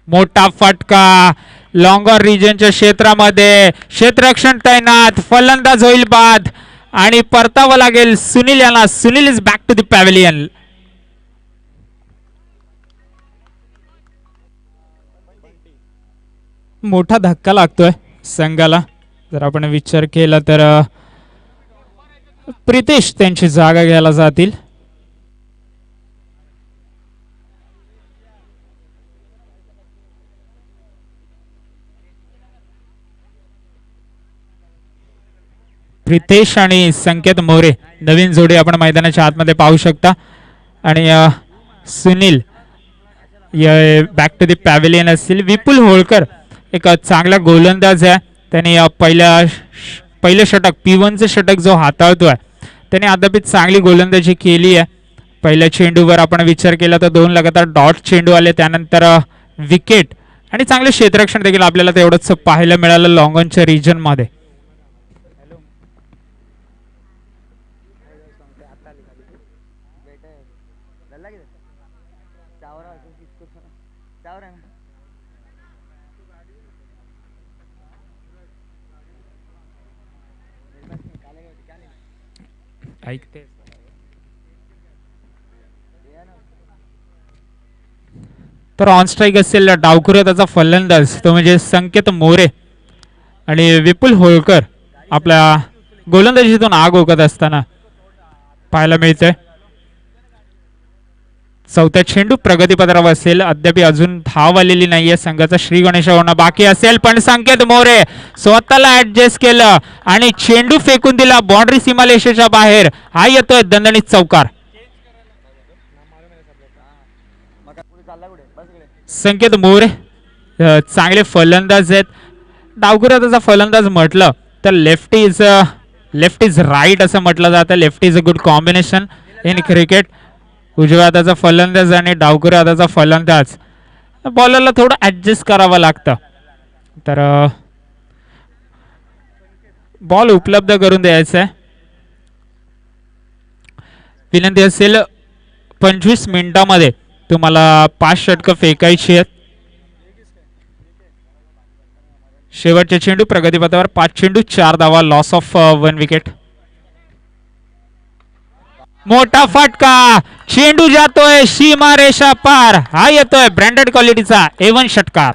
मोठा फटका लॉंगर रिजनच्या क्षेत्रामध्ये, क्षेत्ररक्षण तैनात, फलंदाज होईल बाद आणि परतावं लागेल सुनील यांना. Sunil is back to the pavilion. मोठा धक्का लागतोय संघाला. जर आपण विचार केला तर प्रितेश त्यांची जागा घ्यायला जातील. प्रितेश आणि संकेत मोरे नवीन जोडी आपण मैदानाच्या आतमध्ये पाहू शकता आणि Sunil back to the pavilion असतील. विपुल होळकर एक चांगला गोलंदाज आहे. त्याने पहिलं षटक P1चं षटक जो हाताळतोय त्याने अद्याप चांगली गोलंदाजी केली आहे. पहिल्या चेंडूवर आपण विचार केला तर 2 लगातार डॉट चेंडू आले, त्यानंतर विकेट आणि चांगले क्षेत्ररक्षण देखील आपल्याला तेवढंच पाहायला मिळालं लॉंगॉनच्या रिजन मध्ये. ऐकते तर ऑन स्ट्राईक असेल डावखुरा त्याचा फलंदाज तो म्हणजे संकेत मोरे आणि विपुल होळकर आपल्या गोलंदाजीतून आग ओकत असताना पाहायला मिळतंय. चौथा चेंडू प्रगतीपत्रावर असेल, अद्याप अजून धाव आलेली नाहीये. संघाचा श्री गणेश होणं बाकी असेल पण संकेत मोरे स्वतःला ऍडजस्ट केलं आणि चेंडू फेकून दिला बाउंड्री सीमारेषेच्या बाहेर. हा येतोय दणदणीत चौकार. संकेत मोरे चांगले फलंदाज आहेत. डावखुरा त्याचा फलंदाज म्हटलं तर लेफ्ट इज राईट असं म्हटलं जातं. Left is a good combination in cricket. उजव्या हाताचा फलंदाज आणि डावखुऱ्या हाताचा फलंदाज, बॉलरला थोडं ऍडजस्ट करावं लागतं. तर बॉल उपलब्ध करून द्यायचा आहे. विनंती असेल 25 मिनिटांमध्ये तुम्हाला 5 षटकं फेकायची आहेत. शेवटचे चेंडू प्रगतीपथावर 5 चेंडू 4 धावा, लॉस ऑफ 1 विकेट. मोठा फटका, चेंडू जातोय सीमा रेषा पार. हा येतोय ब्रँडेड क्वालिटीचा A1 षटकार.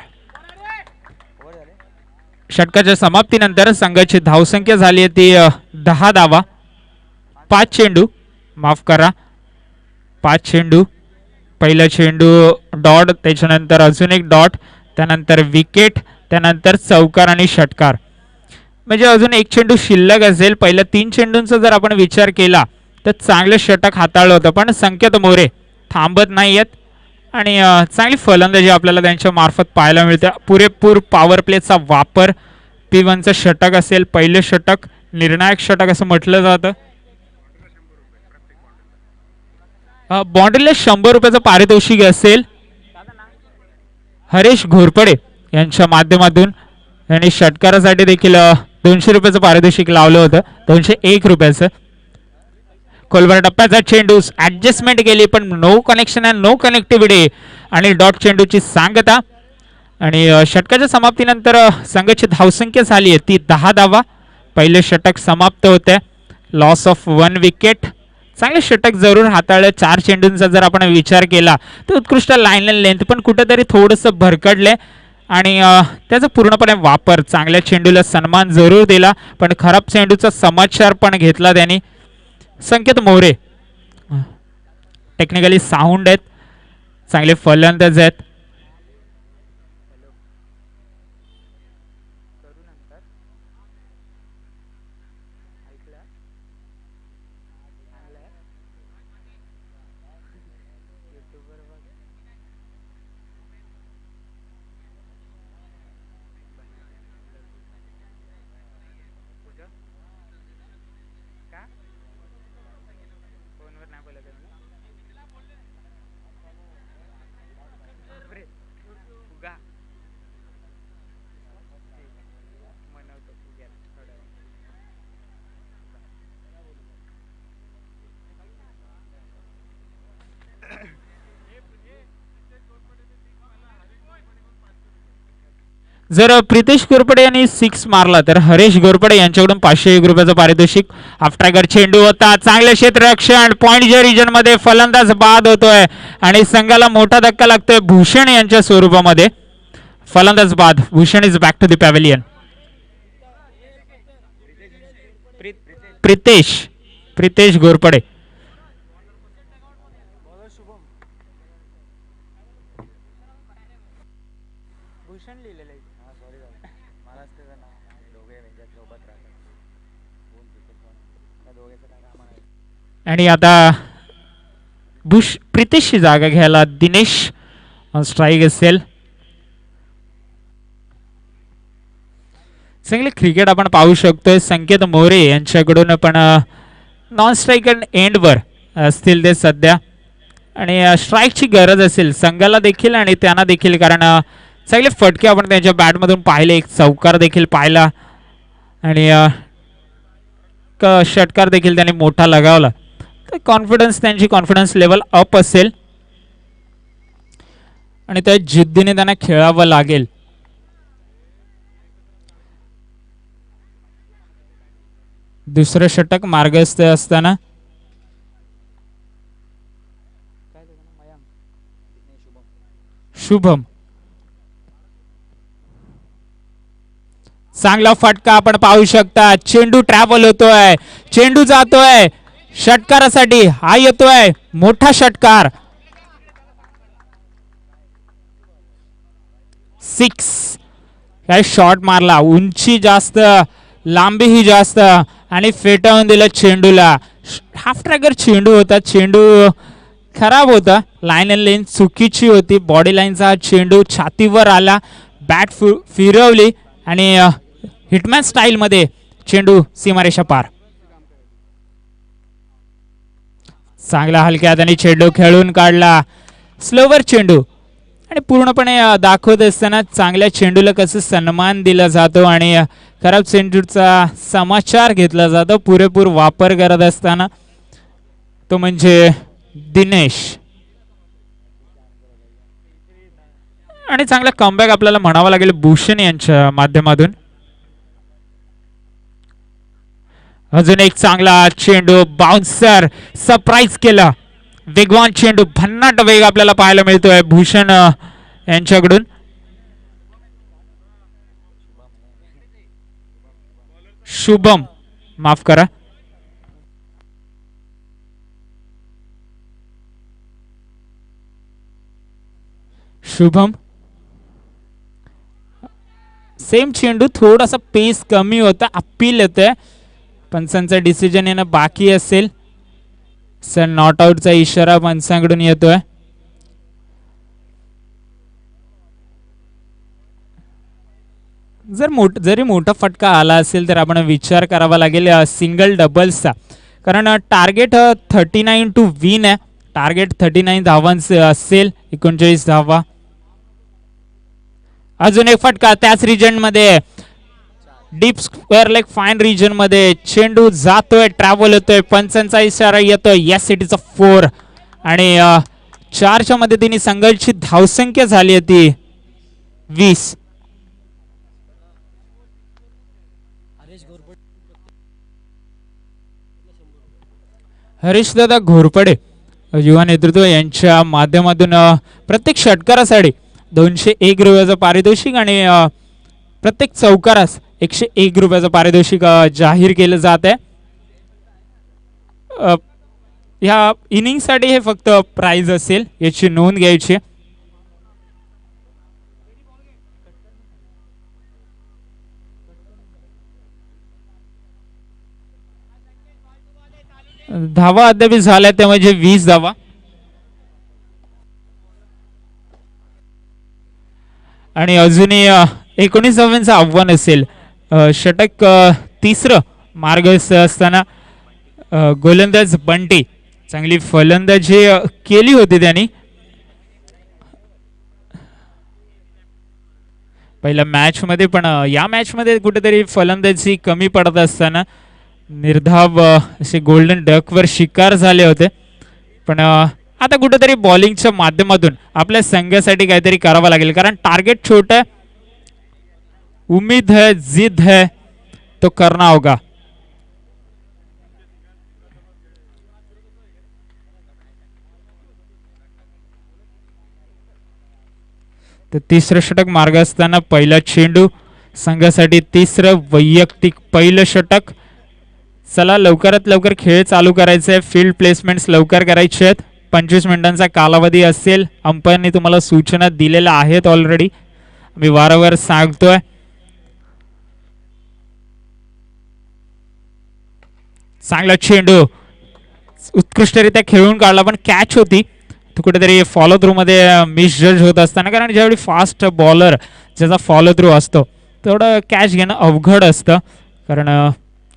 षटकाच्या समाप्तीनंतर संघाची धावसंख्या झाली आहे ती 10 धावा. 5 चेंडू, माफ करा 5 चेंडू. पहिला चेंडू डॉट, त्याच्यानंतर अजून एक डॉट, त्यानंतर विकेट, त्यानंतर चौकार आणि षटकार. म्हणजे अजून एक चेंडू शिल्लक असेल. पहिल्या 3 चेंडूंचा जर आपण विचार केला तर चांगलं षटक हाताळलं होतं पण संकेत मोरे थांबत नाही आहेत आणि चांगली फलंदाजी आपल्याला त्यांच्या मार्फत पाहायला मिळते. पुरेपूर पॉवर प्लेचा वापर. P1चं षटक असेल, पहिलं षटक, निर्णायक षटक असं म्हटलं जातं. बाउंड्रीला 100 रुपयाचं पारितोषिक असेल. हरेश घोरपडे यांच्या माध्यमातून यांनी षटकारासाठी देखील 200 रुपयाचं पारितोषिक लावलं होतं, 201 रुपयाचं. खोलवर टप्प्याचा चेंडू, ऍडजस्टमेंट केली पण no connection and no connectivity आणि डॉट चेंडूची सांगता. आणि षटकाच्या समाप्तीनंतर संघाची धावसंख्या झाली आहे ती 10 धावा. पहिले षटक समाप्त होते, लॉस ऑफ 1 विकेट. चांगले षटक जरूर हाताळलं. 4 चेंडूंचा जर आपण विचार केला तर उत्कृष्ट लाईन अँड लेंथ, पण कुठेतरी थोडंसं भरकडले आणि त्याचा पूर्णपणे वापर. चांगल्या चेंडूला सन्मान जरूर दिला पण खराब चेंडूचा समाचार पण घेतला त्यांनी. संकेत मोरे टेक्निकली साऊंड आहेत, चांगले फलंदाज आहेत. जर प्रितेश घोरपडे यांनी 6 मारला तर हरेश घोरपडे यांच्याकडून 501 रुपयाचं पारितोषिक. आफ्ट्रॅगर चेंडू होता, चांगले क्षेत्ररक्षण, पॉइंटच्या रिजन मध्ये फलंदाज बाद होतोय आणि संघाला मोठा धक्का लागतोय भूषण यांच्या स्वरूपामध्ये. फलंदाज बाद. Bhushan is back to the pavilion. Pritesh Ghorpade. आणि आता प्रितेशची जागा घ्यायला दिनेश ऑन स्ट्राईक असेल. चांगले क्रिकेट आपण पाहू शकतोय. संकेत मोरे यांच्याकडून पण नॉन स्ट्राईक एंडवर असतील ते सध्या आणि स्ट्राईकची गरज असेल संघाला देखील आणि त्यांना देखील, कारण चांगले फटके आपण त्यांच्या बॅटमधून पाहिले. एक चौकार देखील पाहिला आणि षटकार देखील त्यांनी मोठा लगावला. कॉन्फिडन्स, त्यांची कॉन्फिडन्स लेवल अप असेल आणि त्या जिद्दीने त्यांना खेळावं लागेल. दुसरं षटक मार्गस्थ असताना शुभम. चांगला फटका आपण पाहू शकता. चेंडू ट्रॅव्हल होतोय, चेंडू जातोय षटकारासाठी. हा येतोय मोठा षटकार. 6. काय शॉट मारला, उंची जास्त, लांबीही जास्त आणि फेटाळून दिलं चेंडूला. हाफ ट्रॅगर चेंडू होता, चेंडू खराब होता. लाईन अँड लेन चुकीची होती. बॉडी लाईनचा चेंडू छातीवर आला, बॅट फिरवली आणि हिटमॅन स्टाईल मध्ये चेंडू सीमारेषा पार. चांगला हलक्या हाताने चेंडू खेळून काढला. स्लोवर चेंडू आणि पूर्णपणे दाखवत असताना चांगल्या चेंडूला कसं सन्मान दिला जातो आणि खराब चेंडूचा समाचार घेतला जातो पुरेपूर वापर करत असताना. तो म्हणजे दिनेश. आणि चांगला कमबॅक आपल्याला म्हणावा लागेल भूषण यांच्या माध्यमातून. अजून एक चांगला चेंडू, बाउन्सर सरप्राईज केला. वेगवान चेंडू, भन्नाट वेग आपल्याला पाहायला मिळतोय भूषण यांच्याकडून. शुभम, माफ करा. शुभम. सेम चेंडू, थोडासा पेस कमी होता, अपील येतोय. पंचांचं डिसिजन येणं बाकी असेल. सर नॉट आउटचा इशारा पंचांकडून येतोय. जरी मोठा फटका आला असेल तर आपण विचार करावा लागेल सिंगल डबल्सचा, कारण टार्गेट 39 टू विन आहे. टार्गेट 39 धावांचं असेल, 39 धावा. अजून एक फटका त्याच रिजन मध्ये, deep square leg fine region मध्ये चेंडू जातोय, ट्रॅव्हल होतोय, पंचांचा इशारा येतोय. यस इट इज अ 4 आणि 4च्या मदतीने संघाची धावसंख्या झाली होती 20. हरीशदादा घोरपडे युवा नेतृत्व यांच्या माध्यमातून प्रत्येक षटकारासाठी 201 रुपयाचं पारितोषिक आणि प्रत्येक चौकारास 101 रुपयाचं पारितोषिक जाहीर केलं जात आहे. ह्या इनिंगसाठी हे फक्त प्राइज असेल, याची नोंद घ्यायची. धावा अद्याप झाल्या त्या म्हणजे 20 धावा. आणि अजूनही 19 धावांचं आव्हान असेल. षटक तिसरं मार्गस्थ असताना गोलंदाज बंटी चांगली फलंदाजी केली होती त्यांनी पहिल्या मॅच मध्ये, पण या मॅच मध्ये कुठेतरी फलंदाजी कमी पडत असताना निर्धाव असे गोल्डन डक वर शिकार झाले होते. पण आता कुठेतरी बॉलिंगच्या माध्यमातून आपल्या संघासाठी काहीतरी करावं लागेल, कारण टार्गेट छोटा है, उम्मीद है, जिद है, तो करना होगा. तर तिसरं षटक मार्ग असताना पहिला चेंडू संघासाठी तिसरं वैयक्तिक पहिलं षटक. चला लवकरात लवकर खेळ चालू करायचा आहे, फील्ड प्लेसमेंट्स लवकर करायचे आहेत. 25 मिनिटांचा कालावधी असेल, अंपायरने तुम्हाला सूचना दिलेल्या आहेत ऑलरेडी, मी वारंवार सांगतोय. चांगला चेंडू उत्कृष्टरित्या खेळून काढला, पण कॅच होती. तो कुठेतरी फॉलो थ्रू मध्ये मिसजज होत असताना, कारण ज्यावेळी फास्ट बॉलर ज्याचा फॉलो थ्रू असतो तेवढं कॅच घेणं अवघड असतं, कारण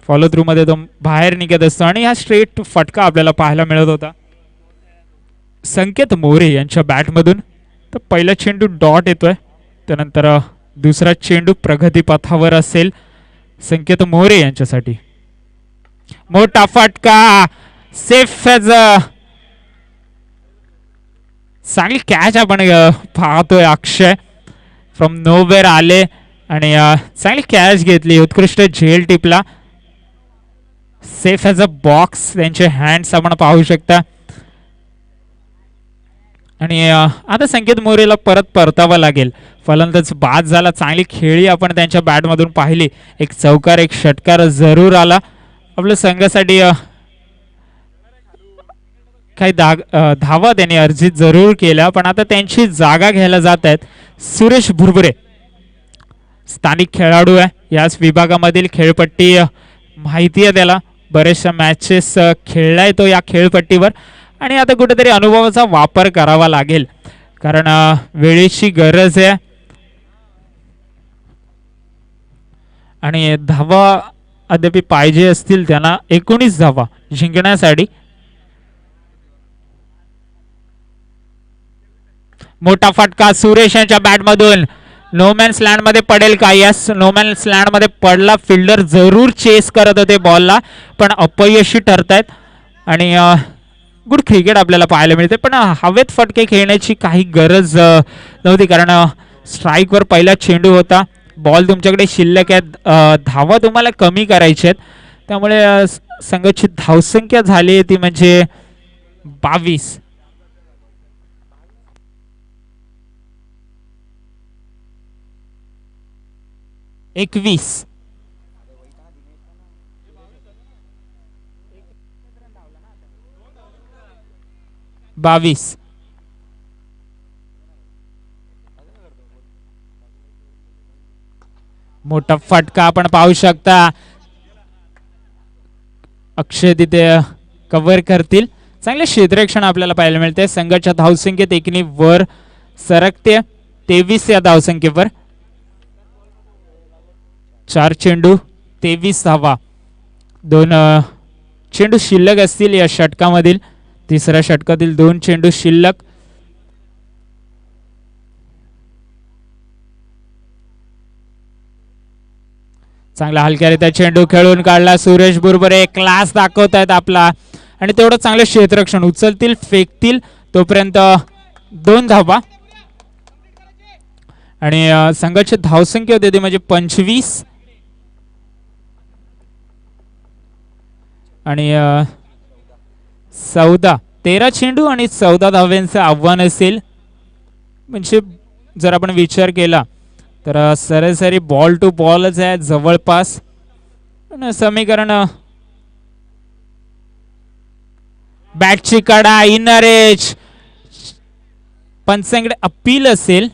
फॉलो थ्रू मध्ये तो बाहेर निघत असतो. आणि हा स्ट्रेट फटका आपल्याला पाहायला मिळत होता संकेत मोरे यांच्या बॅटमधून. तर पहिला चेंडू डॉट येतोय, त्यानंतर दुसरा चेंडू प्रगतीपथावर असेल संकेत मोरे यांच्यासाठी. मोठा फटका, सेफ एज चांगली कॅच आपण पाहतोय. अक्षय फ्रॉम नोवेअर आले आणि चांगली कॅच घेतली, उत्कृष्ट झेल टिपला. सेफ एज अ बॉक्स त्यांचे हँड्स आपण पाहू शकता. आणि आता संकेत मोरेला परत परतावं लागेल. फलंदाज बाद झाला, चांगली खेळी आपण त्यांच्या बॅटमधून पाहिली. एक चौकार एक षटकार जरूर आला आपल्या संघासाठी. काही धावा त्यांनी अर्जित जरूर केल्या, पण आता त्यांची जागा घ्यायला जात आहेत सुरेश भुरभुरे. स्थानिक खेळाडू आहे, याच विभागामधील खेळपट्टी माहिती आहे त्याला, बरेचशा मॅचेस खेळलाय तो या खेळपट्टीवर. आणि आता कुठेतरी अनुभवाचा वापर करावा लागेल, कारण वेळेची गरज आहे. आणि धावा अद्याप पाहिजे असतील त्यांना 19 धावा जिंकण्यासाठी. मोठा फटका सुरेश यांच्या बॅटमधून, नोमॅन्स लँड मध्ये पडेल का? यस, नोमॅन्स लँड मध्ये पडला. फिल्डर जरूर चेस करत होते बॉलला, पण अपयशी ठरतायत. आणि गुड क्रिकेट आपल्याला पाहायला मिळते, पण हवेत फटके खेळण्याची काही गरज नव्हती, कारण स्ट्राईकवर पहिला चेंडू होता. बॉल तुमच्याकडे शिल्लक आहेत, धावा तुम्हाला कमी करायच्या आहेत, त्यामुळे संघाची धावसंख्या झाली ती म्हणजे 22. एकवीस. बावीस. मोठा फटका आपण पाहू शकता. अक्षय तिथे कव्हर करतील. चांगले क्षेत्ररक्षण आपल्याला पाहायला मिळते. संघाच्या धावसंख्येत एकने वर सरकते 23 या धावसंख्येवर. 4 चेंडू 23 धावा. 2 चेंडू शिल्लक असतील या षटकामधील. तिसऱ्या षटकातील 2 चेंडू शिल्लक. चांगला हलक्यारित्या चेंडू खेळून काढला. सुरेश बुरबुरे क्लास दाखवत आहेत आपला आणि तेवढं चांगलं क्षेत्ररक्षण. उचलतील फेकतील तोपर्यंत 2 धावा आणि संघाची धावसंख्या होती ती म्हणजे 25 आणि 14. 13 चेंडू आणि 14 धाव्यांचं आव्हान असेल. म्हणजे जर आपण विचार केला तर सरासरी बॉल टू बॉलच आहे जवळपास. समीकरण बॅटची कडा इनर एज पंचांकडे अपील असेल.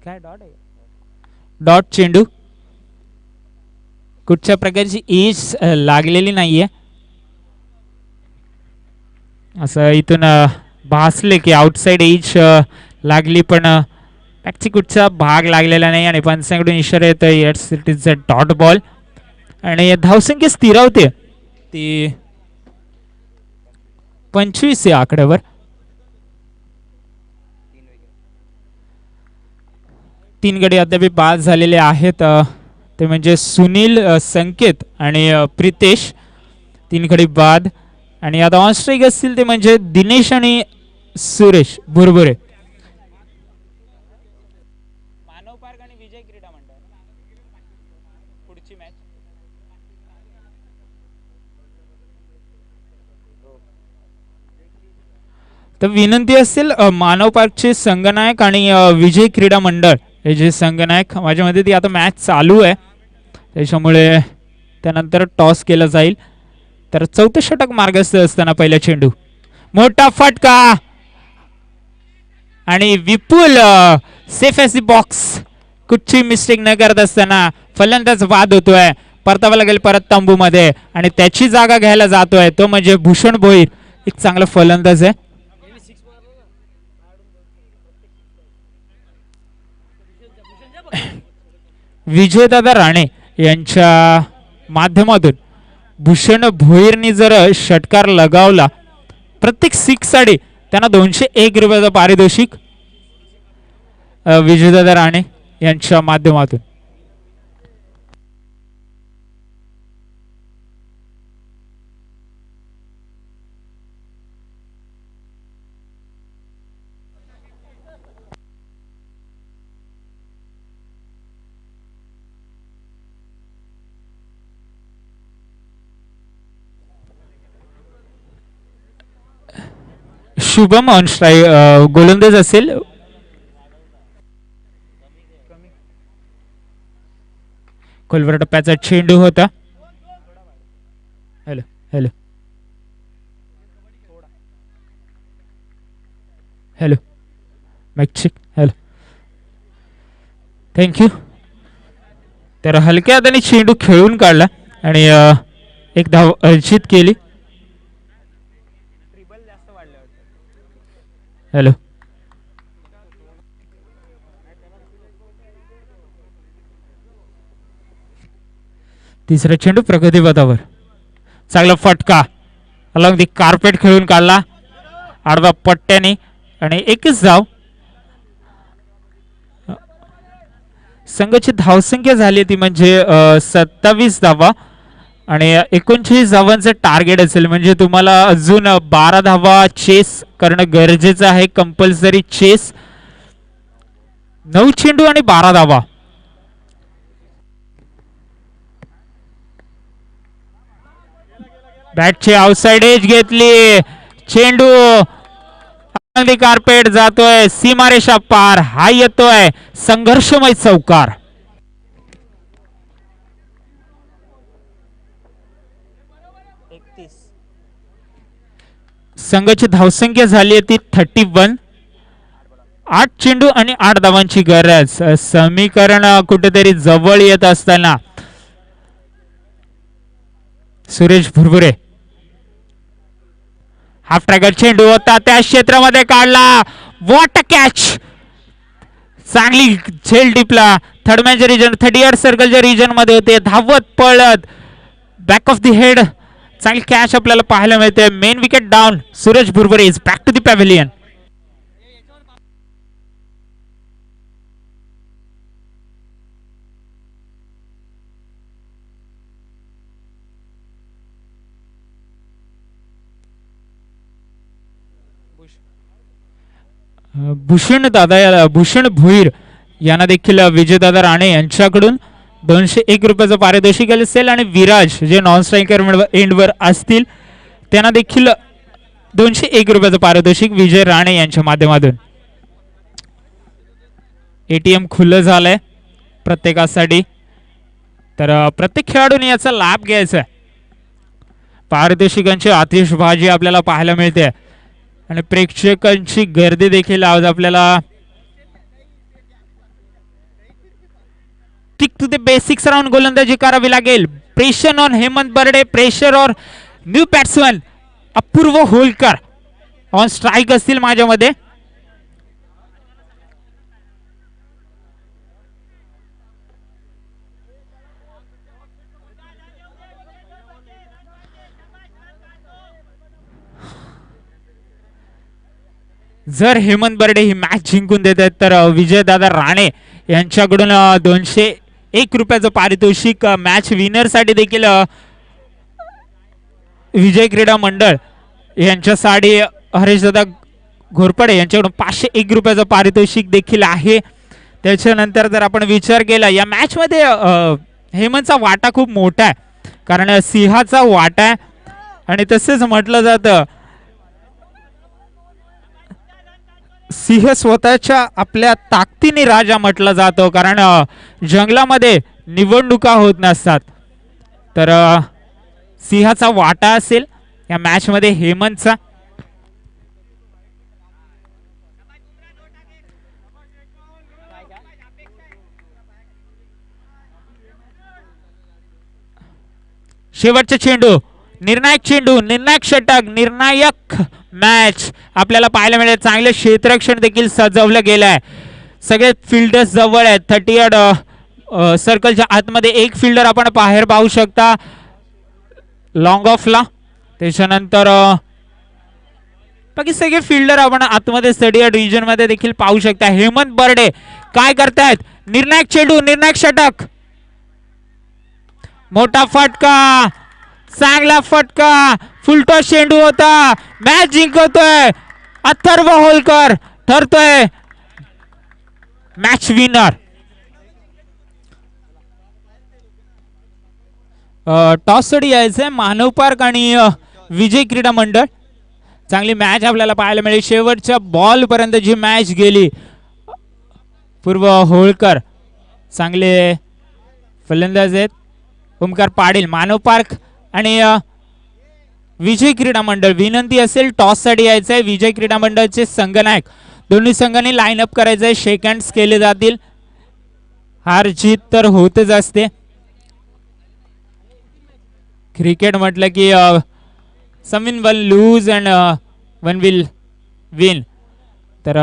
काय डॉट चेंडू. कुठच्या प्रकारची एज लागलेली नाहीये. असं इथून भासले की आउटसाइड एज लागली पण बॅटची कुठचा भाग लागलेला नाही आणि पंचांकडून इशारा येतो it's it is a dot ball आणि धावसंख्या स्थिरावते ती 25 या आकड्यावर. तीन गडी अद्याप बाद झालेले आहेत. ते म्हणजे सुनील संकेत आणि प्रितेश. 3 गडी बाद आणि आता ऑन स्ट्राईक असतील ते म्हणजे दिनेश आणि सुरेश बुरबुरे. मानव पार्क आणि विजय क्रीडा मंडळ पुढची मॅच. तर विनंती असेल मानव पार्कचे संघनायक आणि विजय क्रीडा मंडळ हे जे संघनायक माझ्यामध्ये ती आता मॅच चालू आहे त्याच्यामुळे त्यानंतर टॉस केला जाईल. तर 4थं षटक मार्गस्थ असताना पहिला चेंडू मोठा फटका आणि विपुल सेफ एस दी बॉक्स. कुठची मिस्टेक न करत असताना फलंदाज बाद होतोय. परतावा लागेल परत तंबू मध्ये आणि त्याची जागा घ्यायला जातोय तो म्हणजे भूषण भोईर. एक चांगला फलंदाज आहे. विजयदादा राणे यांच्या माध्यमातून भूषण भोईरनी जर षटकार लगावला प्रत्येक 6 साठी त्यांना 201 रुपयाचं पारितोषिक विजयदादा राणे यांच्या माध्यमातून. शुभम ऑन स्ट्राईक गोलंदाज असेल. खोलवर टप्प्याचा चेंडू होता. हॅलो हॅलो हॅलो मॅक्सिक हॅलो थँक्यू. तर हलक्या हाताने चेंडू खेळून काढला आणि एक धाव अर्जित केली. हॅलो तिसरा चेंडू प्रगती पथावर. चांगला फटका अलॉंग दी कार्पेट खेळून काढला आडवा पट्ट्याने आणि एकच धाव. संघाची धावसंख्या झाली ती म्हणजे 27 धावा आणि 39 धावांचं टार्गेट असेल. म्हणजे तुम्हाला अजून 12 धावा चेस करणं गरजेचं आहे. Compulsory chess. 9 चेंडू आणि 12 धावा. बॅटची आउटसाइड एज घेतली. चेंडू कार्पेट जातोय सीमारेषा पार. हा येतोय संघर्षमय चौकार. संघाची धावसंख्या झाली ती 31. 8 चेंडू आणि 8 धावांची गरज. समीकरण कुठेतरी जवळ येत असताना सुरेश भुरभुरे हाफ ट्रॅगर चेंडू होता त्या क्षेत्रामध्ये काढला. What a catch. चांगली झेल टिपला. थर्ड मॅनच्या रिजन 38 सर्कलच्या रिजन मध्ये होते. धावत पळत बॅक ऑफ द हेड चांगली कॅच आपल्याला पाहायला मिळते. Main wicket down. Suresh Bhurbhure is back to the pavilion. Bhushan Bhoir यांना देखील विजयदादा राणे यांच्याकडून 201 रुपयाचं पारितोषिक असेल आणि विराज जे नॉन स्ट्रायकर एंडवर असतील त्यांना देखील 201 रुपयाचं पारितोषिक विजय राणे यांच्या माध्यमातून. एटीएम खुलं झालंय प्रत्येकासाठी तर प्रत्येक खेळाडूने याचा लाभ घ्यायचा आहे. पारितोषिकांची आतिषबाजी आपल्याला पाहायला मिळते आणि प्रेक्षकांची गर्दी देखील आज आपल्याला stick to the basics round गोलंदाजी करावी लागेल. Pressure on Hemant Barde. Pressure on new batsman Apurva Holkar on strike असतील माझ्यामध्ये. जर हेमंत बर्डे ही मॅच जिंकून देत आहेत तर विजयदादा राणे यांच्याकडून 201 रुपयाचं पारितोषिक मॅच विनर साठी देखील विजय क्रीडा मंडळ यांच्यासाठी हरेशदादा घोरपडे यांच्याकडून 501 रुपयाचं पारितोषिक देखील आहे. त्याच्यानंतर जर आपण विचार केला या मॅच मध्ये हेमंतचा वाटा खूप मोठा आहे कारण सिंहाचा वाटा आहे आणि तसेच म्हटलं जातं सिंह स्वतःच्या आपल्या ताकदीने राजा म्हटलं जातो कारण जंगलामध्ये निवडणुका होत नसतात. तर सिंहाचा वाटा असेल या मॅच मध्ये हेमंतचा. शेवटचा चेंडू निर्णायक चेंडू निर्णायक षटक निर्णायक मॅच आपल्याला पाहायला मिळेल. चांगले क्षेत्ररक्षण देखील सजवलं गेलं आहे. सगळे फिल्डर्स जवळ आहेत. 38 सर्कलच्या आतमध्ये एक फिल्डर आपण बाहेर पाहू शकता लॉंग ऑफला. त्याच्यानंतर बाकी सगळे फिल्डर आपण आतमध्ये 38 रिजन मध्ये देखील पाहू शकता. हेमंत बर्डे काय करतायत. निर्णायक चेंडू निर्णायक षटक मोठा फटका चांगला फटका फुलटॉस चेंडू होता. मॅच जिंकवतोय अथर्व होलकर ठरतोय मॅच विनर. टॉस साठी यायचंय मानव पार्क आणि विजय क्रीडा मंडळ. चांगली मॅच आपल्याला पाहायला मिळेल. शेवटच्या बॉल पर्यंत जी मॅच गेली पूर्व होळकर चांगले फलंदाज आहेत. ओमकार पाटील मानव पार्क आणि विजय क्रीडा मंडळ विनंती असेल टॉस साठी यायचंय. विजय क्रीडा मंडळचे संघनायक दोन्ही संघांनी लाईन अप करायचंय. शेक हँड्स केले जातील. हार जीत तर होतच असते. क्रिकेट म्हटलं की some will one lose and one will win. तर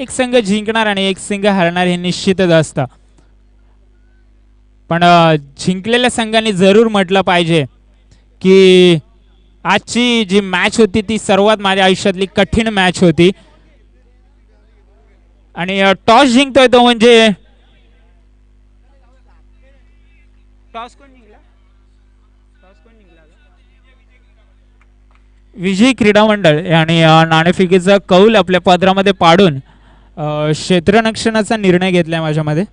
एक संघ जिंकणार आणि एक संघ हरणार हे निश्चितच असतं. पण जिंकलेल्या संघाने जरूर म्हटलं पाहिजे की आजची जी मॅच होती ती सर्वात माझ्या आयुष्यातली कठीण मॅच होती आणि टॉस जिंकतोय तो म्हणजे टॉस कोण जिंकला. विजय क्रीडा मंडळ आणि नाणेफेकीचा कौल आपल्या पदरामध्ये पाडून क्षेत्ररक्षणाचा निर्णय घेतलाय माझ्यामध्ये.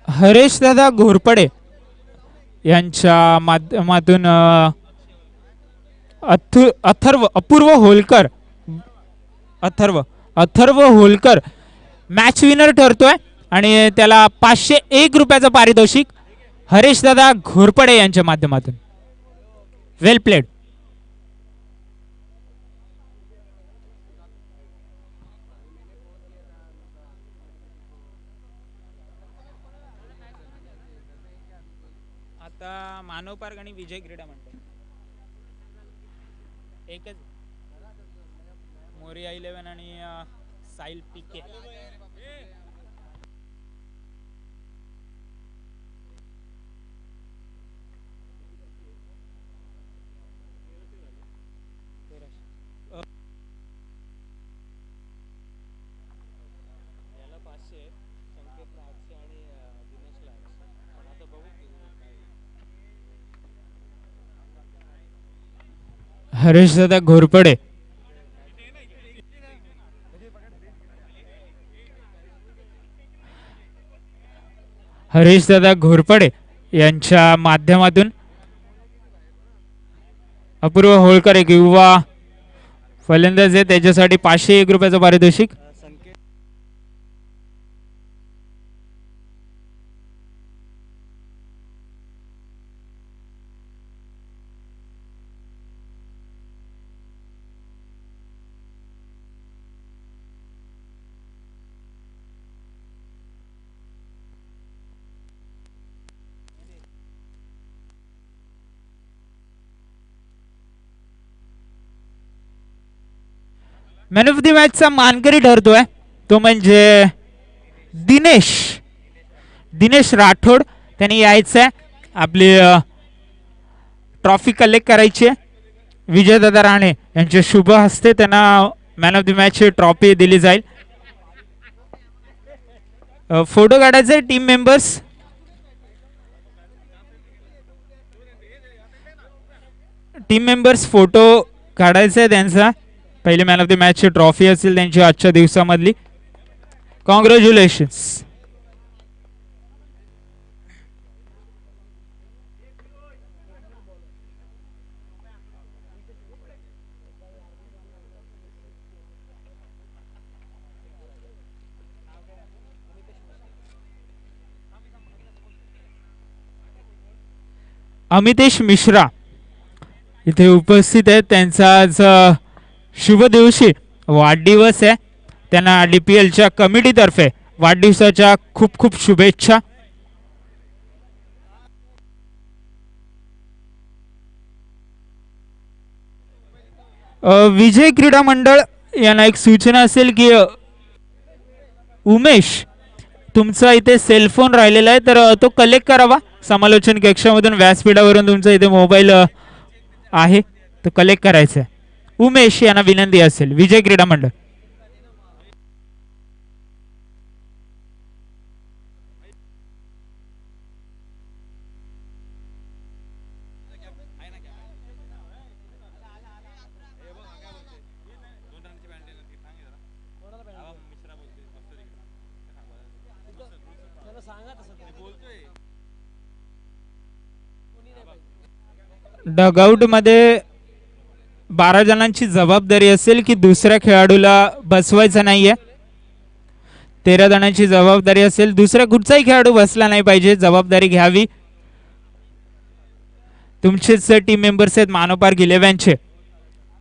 हरेशदादा घोरपडे यांच्या माध्यमातून अपूर्व होलकर अथर्व होलकर मॅच विनर ठरतोय आणि त्याला 501 रुपयाचं पारितोषिक हरेशदादा घोरपडे यांच्या माध्यमातून. वेल प्लेड. मानव पार्क आणि विजय क्रीडा मंडळ एकच मोरिया 11 आणि साहिल पीके. हरीशदादा घोरपडे, हरीशदादा घोरपडे यांच्या माध्यमातून अपूर्व होळकर एक युवा फलंदाज आहे, त्याच्यासाठी 501 रुपयाचं पारितोषिक. मॅन ऑफ द मॅचचा मानकरी ठरतोय तो म्हणजे दिनेश दिनेश राठोड. त्यांनी यायचं आहे, आपली ट्रॉफी कलेक्ट करायची आहे. विजयदादा राणे यांच्या शुभ हस्ते त्यांना man of the match trophy दिली जाईल. फोटो काढायचे team members. Team members photo काढायचा आहे त्यांचा. पहिले man of the match trophy असेल त्यांची आजच्या दिवसामधली. कॉंग्रॅच्युलेशन्स. अमितेश मिश्रा इथे उपस्थित आहेत. त्यांचा आज शुभ दिवशी वाढदिवस आहे. त्यांना DPLच्या कमिटीतर्फे वाढदिवसाच्या खूप खूप शुभेच्छा. विजय क्रीडा मंडळ यांना एक सूचना असेल की उमेश तुमचा इथे सेलफोन राहिलेला आहे तर तो कलेक्ट करावा. समालोचन कक्षामधून व्यासपीठावरून तुमचा इथे मोबाईल आहे तो कलेक्ट करायचा आहे. उमेश यांना विनंती असेल. विजय क्रीडा मंडळ. डगआउट मध्ये 12 जणांची जबाबदारी असेल की दुसऱ्या खेळाडूला बसवायचं नाहीये. 13 जणांची जबाबदारी असेल. दुसरा कुठचाही खेळाडू बसला नाही पाहिजे. जबाबदारी घ्यावी. तुमचेच टीम मेंबर्स आहेत मानव पार्क 11चे,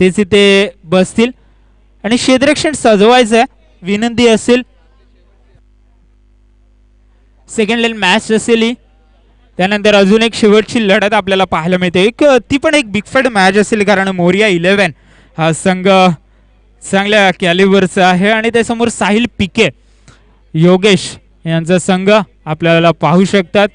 तेच इथे बसतील आणि क्षेत्ररक्षण सजवायचं आहे. विनंती असेल. सेकंड लाईन मॅच असेल ही. त्यानंतर अजून एक शेवटची लढत आपल्याला पाहायला मिळते. ती पण एक बिग फाईट मॅच असेल कारण मोरिया 11 हा संघ चांगल्या कॅलिबरचा आहे आणि त्यासमोर साहिल पीके योगेश यांचा संघ आपल्याला पाहू शकतात.